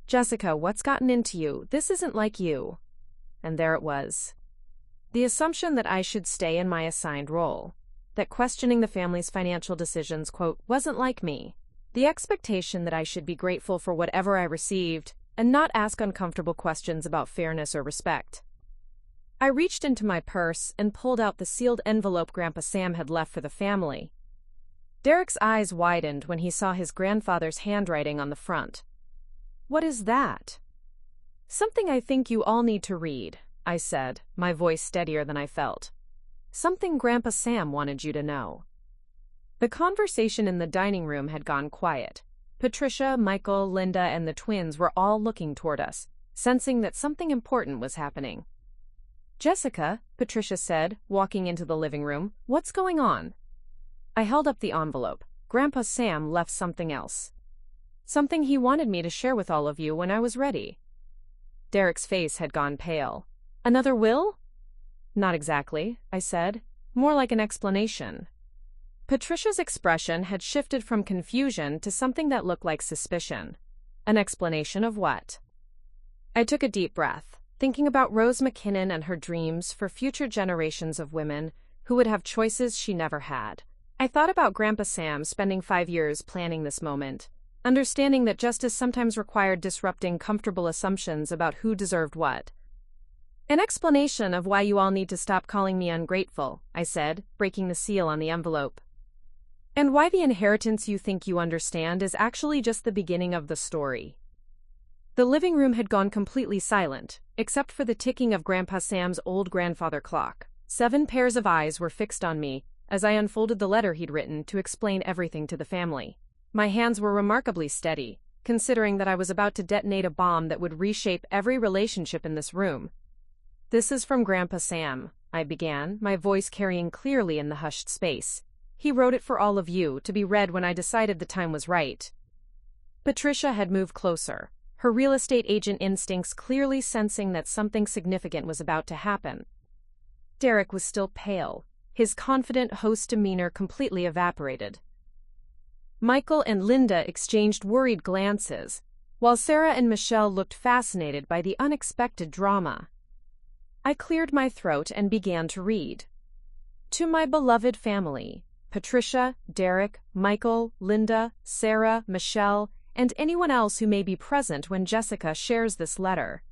Jessica, what's gotten into you? This isn't like you. And there it was. The assumption that I should stay in my assigned role. That questioning the family's financial decisions, quote, wasn't like me. The expectation that I should be grateful for whatever I received, and not ask uncomfortable questions about fairness or respect. I reached into my purse and pulled out the sealed envelope Grandpa Sam had left for the family. Derek's eyes widened when he saw his grandfather's handwriting on the front. "What is that?" "Something I think you all need to read," I said, my voice steadier than I felt. "Something Grandpa Sam wanted you to know." The conversation in the dining room had gone quiet. Patricia, Michael, Linda, and the twins were all looking toward us, sensing that something important was happening. "Jessica," Patricia said, walking into the living room, "what's going on?" I held up the envelope. Grandpa Sam left something else. Something he wanted me to share with all of you when I was ready. Derek's face had gone pale. "Another will?" "Not exactly," I said. "More like an explanation." Patricia's expression had shifted from confusion to something that looked like suspicion. An explanation of what? I took a deep breath, thinking about Rose McKinnon and her dreams for future generations of women who would have choices she never had. I thought about Grandpa Sam spending 5 years planning this moment, understanding that justice sometimes required disrupting comfortable assumptions about who deserved what. "An explanation of why you all need to stop calling me ungrateful," I said, breaking the seal on the envelope. "And why the inheritance you think you understand is actually just the beginning of the story." The living room had gone completely silent, except for the ticking of Grandpa Sam's old grandfather clock. 7 pairs of eyes were fixed on me as I unfolded the letter he'd written to explain everything to the family. My hands were remarkably steady, considering that I was about to detonate a bomb that would reshape every relationship in this room. "This is from Grandpa Sam," I began, my voice carrying clearly in the hushed space. "He wrote it for all of you, to be read when I decided the time was right." Patricia had moved closer, her real estate agent instincts clearly sensing that something significant was about to happen. Derek was still pale, his confident host demeanor completely evaporated. Michael and Linda exchanged worried glances, while Sarah and Michelle looked fascinated by the unexpected drama. I cleared my throat and began to read. "To my beloved family, Patricia, Derek, Michael, Linda, Sarah, Michelle, and anyone else who may be present when Jessica shares this letter.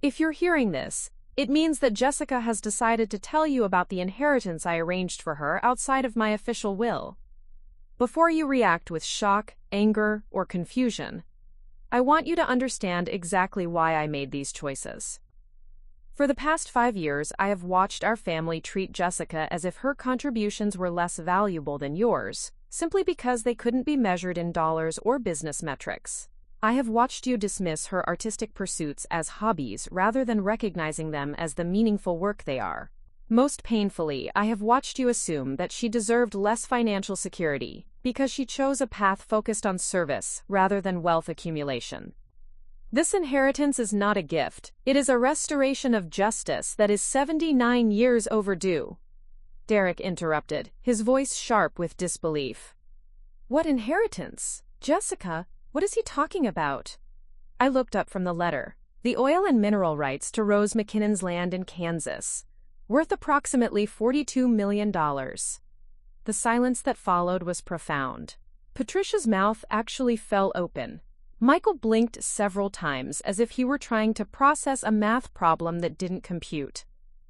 If you're hearing this, it means that Jessica has decided to tell you about the inheritance I arranged for her outside of my official will. Before you react with shock, anger, or confusion, I want you to understand exactly why I made these choices. For the past 5 years, I have watched our family treat Jessica as if her contributions were less valuable than yours, simply because they couldn't be measured in dollars or business metrics. I have watched you dismiss her artistic pursuits as hobbies rather than recognizing them as the meaningful work they are. Most painfully, I have watched you assume that she deserved less financial security because she chose a path focused on service rather than wealth accumulation. This inheritance is not a gift, it is a restoration of justice that is 79 years overdue." Derek interrupted, his voice sharp with disbelief. "What inheritance? Jessica, what is he talking about?" I looked up from the letter. "The oil and mineral rights to Rose McKinnon's land in Kansas, worth approximately $42 million. The silence that followed was profound. Patricia's mouth actually fell open. Michael blinked several times as if he were trying to process a math problem that didn't compute.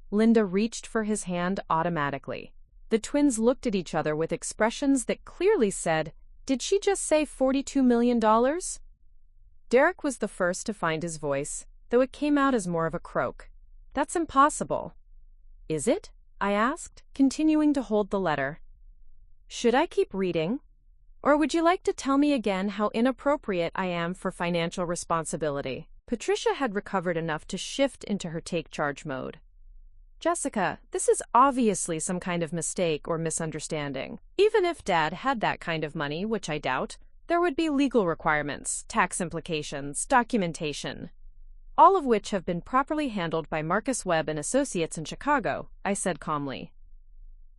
Linda reached for his hand automatically. The twins looked at each other with expressions that clearly said, "Did she just say $42 million?" Derek was the first to find his voice, though it came out as more of a croak. "That's impossible." "Is it?" I asked, continuing to hold the letter. "Should I keep reading? Or would you like to tell me again how inappropriate I am for financial responsibility?" Patricia had recovered enough to shift into her take-charge mode. "Jessica, this is obviously some kind of mistake or misunderstanding. Even if Dad had that kind of money, which I doubt, there would be legal requirements, tax implications, documentation, all of which have been properly handled by Marcus Webb and Associates in Chicago," I said calmly.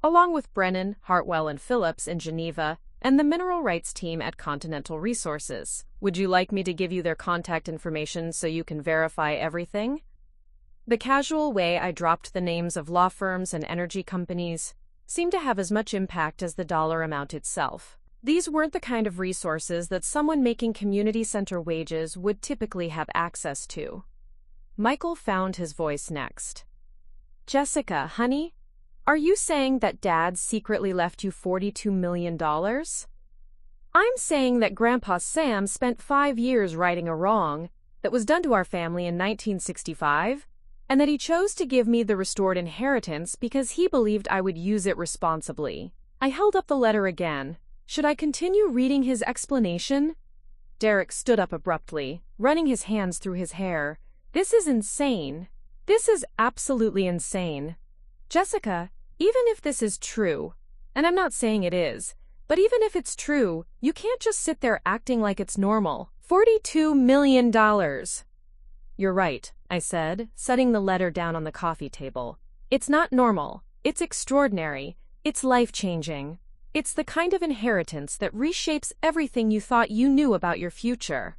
"Along with Brennan, Hartwell, and Phillips in Geneva, and the mineral rights team at Continental Resources. Would you like me to give you their contact information so you can verify everything?" The casual way I dropped the names of law firms and energy companies seemed to have as much impact as the dollar amount itself. These weren't the kind of resources that someone making community center wages would typically have access to. Michael found his voice next. Jessica, honey, are you saying that Dad secretly left you $42 million? I'm saying that Grandpa Sam spent 5 years righting a wrong that was done to our family in 1965, and that he chose to give me the restored inheritance because he believed I would use it responsibly. I held up the letter again. Should I continue reading his explanation? Derek stood up abruptly, running his hands through his hair. This is insane. This is absolutely insane. Jessica, even if this is true, and I'm not saying it is, but even if it's true, you can't just sit there acting like it's normal. $42 million. You're right, I said, setting the letter down on the coffee table. It's not normal. It's extraordinary. It's life-changing. It's the kind of inheritance that reshapes everything you thought you knew about your future.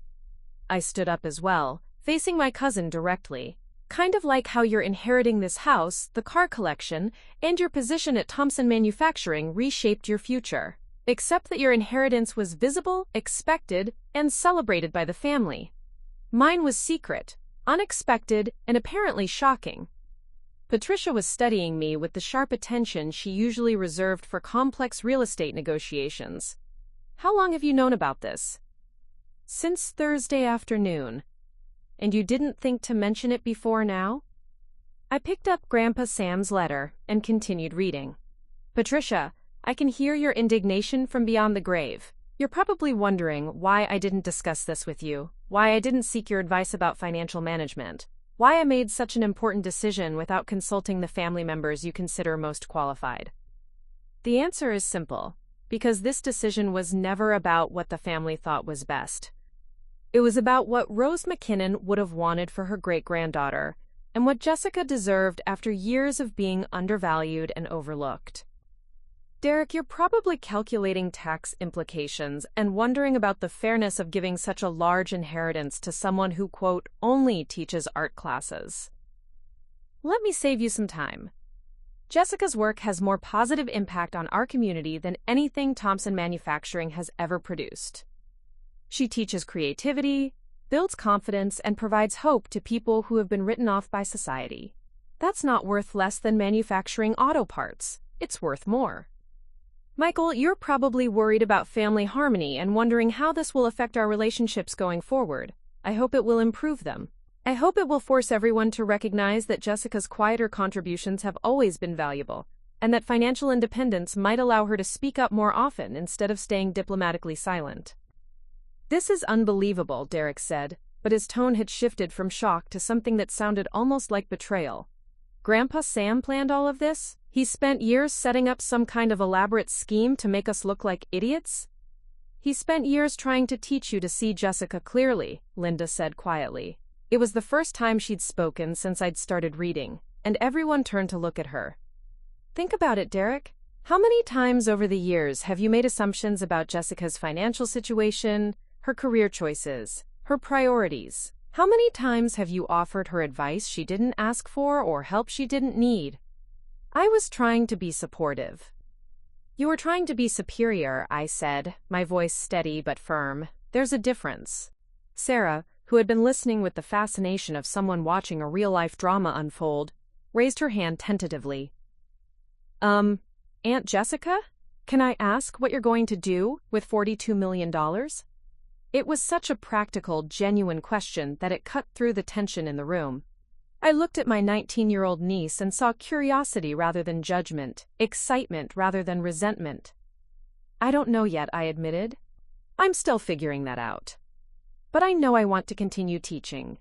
I stood up as well, facing my cousin directly. Kind of like how you're inheriting this house, the car collection, and your position at Thompson Manufacturing reshaped your future. Except that your inheritance was visible, expected, and celebrated by the family. Mine was secret, unexpected, and apparently shocking. Patricia was studying me with the sharp attention she usually reserved for complex real estate negotiations. How long have you known about this? Since Thursday afternoon. And you didn't think to mention it before now? I picked up Grandpa Sam's letter and continued reading. Patricia, I can hear your indignation from beyond the grave. You're probably wondering why I didn't discuss this with you, why I didn't seek your advice about financial management, why I made such an important decision without consulting the family members you consider most qualified. The answer is simple, because this decision was never about what the family thought was best. It was about what Rose McKinnon would have wanted for her great-granddaughter, and what Jessica deserved after years of being undervalued and overlooked. Derek, you're probably calculating tax implications and wondering about the fairness of giving such a large inheritance to someone who, quote, only teaches art classes. Let me save you some time. Jessica's work has more positive impact on our community than anything Thompson Manufacturing has ever produced. She teaches creativity, builds confidence, and provides hope to people who have been written off by society. That's not worth less than manufacturing auto parts. It's worth more. Michael, you're probably worried about family harmony and wondering how this will affect our relationships going forward. I hope it will improve them. I hope it will force everyone to recognize that Jessica's quieter contributions have always been valuable, and that financial independence might allow her to speak up more often instead of staying diplomatically silent. This is unbelievable, Derek said, but his tone had shifted from shock to something that sounded almost like betrayal. Grandpa Sam planned all of this? He spent years setting up some kind of elaborate scheme to make us look like idiots? He spent years trying to teach you to see Jessica clearly, Linda said quietly. It was the first time she'd spoken since I'd started reading, and everyone turned to look at her. Think about it, Derek. How many times over the years have you made assumptions about Jessica's financial situation, her career choices, her priorities? How many times have you offered her advice she didn't ask for or help she didn't need? I was trying to be supportive. You were trying to be superior, I said, my voice steady but firm. There's a difference. Sarah, who had been listening with the fascination of someone watching a real-life drama unfold, raised her hand tentatively. Aunt Jessica? Can I ask what you're going to do with $42 million? It was such a practical, genuine question that it cut through the tension in the room. I looked at my 19-year-old niece and saw curiosity rather than judgment, excitement rather than resentment. I don't know yet, I admitted. I'm still figuring that out. But I know I want to continue teaching.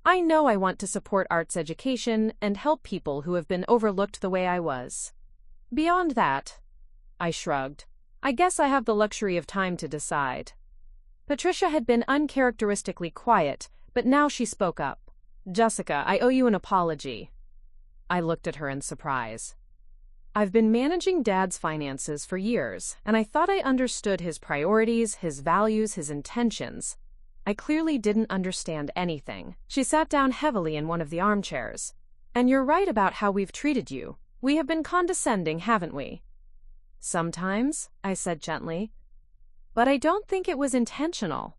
I know I want to support arts education and help people who have been overlooked the way I was. Beyond that, I shrugged. I guess I have the luxury of time to decide. Patricia had been uncharacteristically quiet, but now she spoke up. Jessica, I owe you an apology. I looked at her in surprise. I've been managing Dad's finances for years, and I thought I understood his priorities, his values, his intentions. I clearly didn't understand anything. She sat down heavily in one of the armchairs. And you're right about how we've treated you. We have been condescending, haven't we? Sometimes, I said gently. But I don't think it was intentional.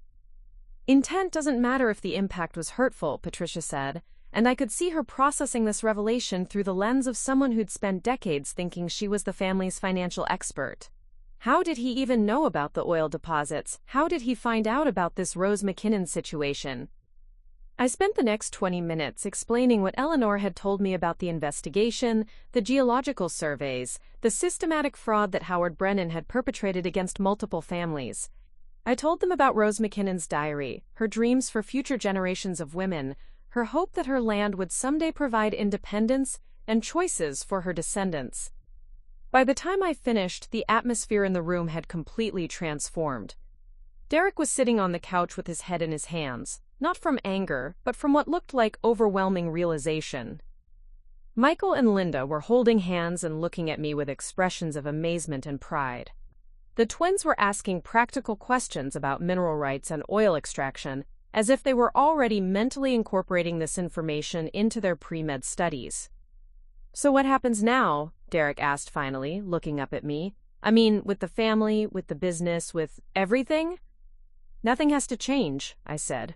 Intent doesn't matter if the impact was hurtful, Patricia said, and I could see her processing this revelation through the lens of someone who'd spent decades thinking she was the family's financial expert. How did he even know about the oil deposits? How did he find out about this Rose McKinnon situation? I spent the next 20 minutes explaining what Eleanor had told me about the investigation, the geological surveys, the systematic fraud that Howard Brennan had perpetrated against multiple families. I told them about Rose McKinnon's diary, her dreams for future generations of women, her hope that her land would someday provide independence and choices for her descendants. By the time I finished, the atmosphere in the room had completely transformed. Derek was sitting on the couch with his head in his hands, not from anger, but from what looked like overwhelming realization. Michael and Linda were holding hands and looking at me with expressions of amazement and pride. The twins were asking practical questions about mineral rights and oil extraction, as if they were already mentally incorporating this information into their pre-med studies. "So what happens now?" Derek asked finally, looking up at me. "I mean, with the family, with the business, with everything?" "Nothing has to change," I said.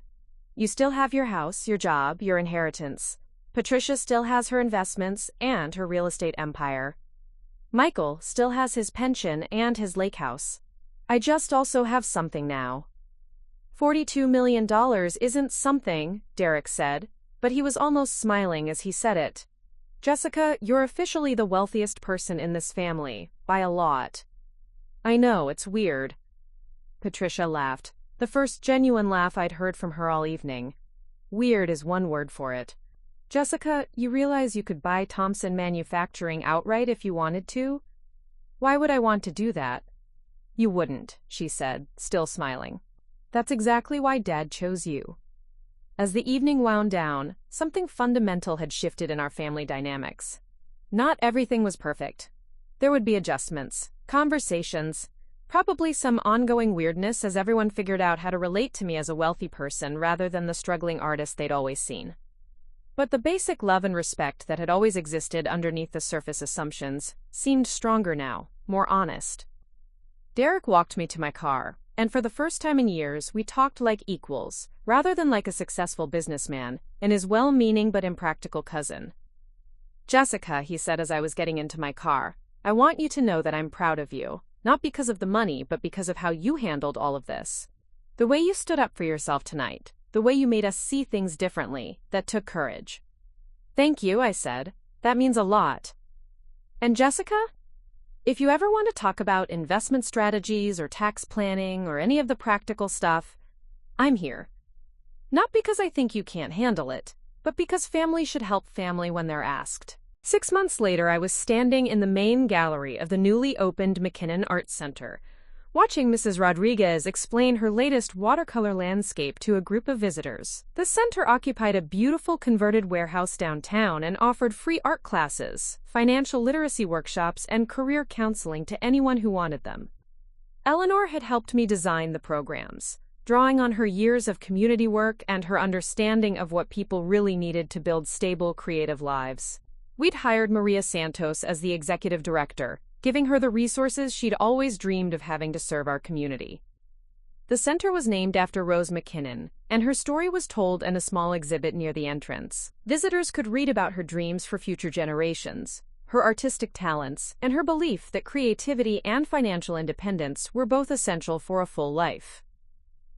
"You still have your house, your job, your inheritance. Patricia still has her investments and her real estate empire. Michael still has his pension and his lake house. I just also have something now." $42 million isn't something, Derek said, but he was almost smiling as he said it. "Jessica, you're officially the wealthiest person in this family, by a lot." "I know, it's weird." Patricia laughed, the first genuine laugh I'd heard from her all evening. Weird is one word for it. "Jessica, you realize you could buy Thompson Manufacturing outright if you wanted to?" "Why would I want to do that?" "You wouldn't," she said, still smiling. "That's exactly why Dad chose you." As the evening wound down, something fundamental had shifted in our family dynamics. Not everything was perfect. There would be adjustments, conversations, probably some ongoing weirdness as everyone figured out how to relate to me as a wealthy person rather than the struggling artist they'd always seen. But the basic love and respect that had always existed underneath the surface assumptions seemed stronger now, more honest. Derek walked me to my car, and for the first time in years, we talked like equals, rather than like a successful businessman and his well-meaning but impractical cousin. "Jessica," he said as I was getting into my car, "I want you to know that I'm proud of you, not because of the money, but because of how you handled all of this. The way you stood up for yourself tonight, the way you made us see things differently, that took courage." "Thank you," I said. "That means a lot." "And Jessica? If you ever want to talk about investment strategies or tax planning or any of the practical stuff, I'm here. Not because I think you can't handle it, but because family should help family when they're asked." 6 months later, I was standing in the main gallery of the newly opened McKinnon Art Center, watching Mrs. Rodriguez explain her latest watercolor landscape to a group of visitors. The center occupied a beautiful converted warehouse downtown and offered free art classes, financial literacy workshops, and career counseling to anyone who wanted them. Eleanor had helped me design the programs, drawing on her years of community work and her understanding of what people really needed to build stable, creative lives. We'd hired Maria Santos as the executive director, giving her the resources she'd always dreamed of having to serve our community. The center was named after Rose McKinnon, and her story was told in a small exhibit near the entrance. Visitors could read about her dreams for future generations, her artistic talents, and her belief that creativity and financial independence were both essential for a full life.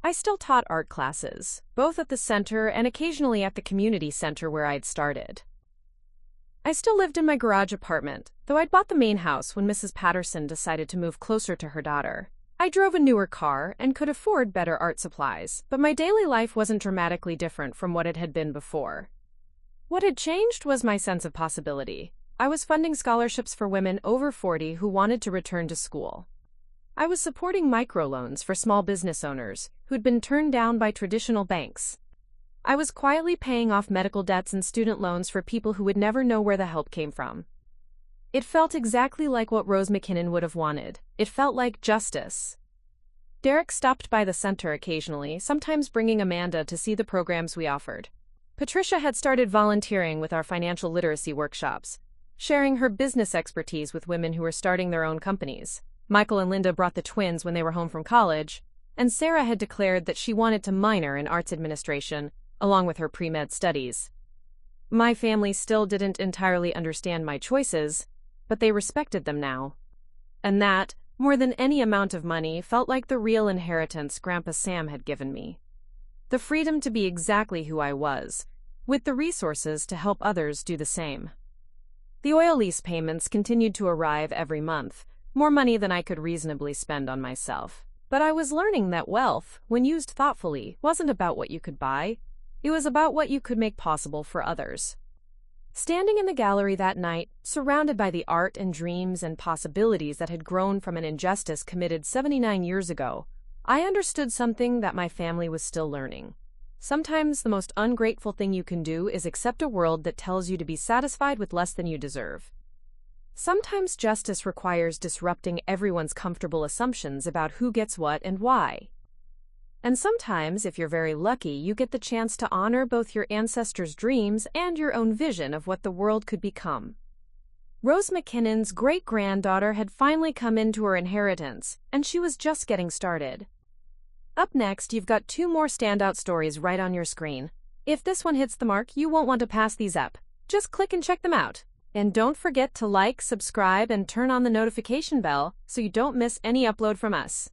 I still taught art classes, both at the center and occasionally at the community center where I'd started. I still lived in my garage apartment, though I'd bought the main house when Mrs. Patterson decided to move closer to her daughter. I drove a newer car and could afford better art supplies, but my daily life wasn't dramatically different from what it had been before. What had changed was my sense of possibility. I was funding scholarships for women over 40 who wanted to return to school. I was supporting microloans for small business owners who'd been turned down by traditional banks. I was quietly paying off medical debts and student loans for people who would never know where the help came from. It felt exactly like what Rose McKinnon would have wanted. It felt like justice. Derek stopped by the center occasionally, sometimes bringing Amanda to see the programs we offered. Patricia had started volunteering with our financial literacy workshops, sharing her business expertise with women who were starting their own companies. Michael and Linda brought the twins when they were home from college, and Sarah had declared that she wanted to minor in arts administration, along with her pre-med studies. My family still didn't entirely understand my choices, but they respected them now. And that, more than any amount of money, felt like the real inheritance Grandpa Sam had given me. The freedom to be exactly who I was, with the resources to help others do the same. The oil lease payments continued to arrive every month, more money than I could reasonably spend on myself. But I was learning that wealth, when used thoughtfully, wasn't about what you could buy. It was about what you could make possible for others. Standing in the gallery that night, surrounded by the art and dreams and possibilities that had grown from an injustice committed 79 years ago, I understood something that my family was still learning. Sometimes the most ungrateful thing you can do is accept a world that tells you to be satisfied with less than you deserve. Sometimes justice requires disrupting everyone's comfortable assumptions about who gets what and why. And sometimes, if you're very lucky, you get the chance to honor both your ancestors' dreams and your own vision of what the world could become. Rose McKinnon's great-granddaughter had finally come into her inheritance, and she was just getting started. Up next, you've got 2 more standout stories right on your screen. If this one hits the mark, you won't want to pass these up. Just click and check them out. And don't forget to like, subscribe, and turn on the notification bell so you don't miss any upload from us.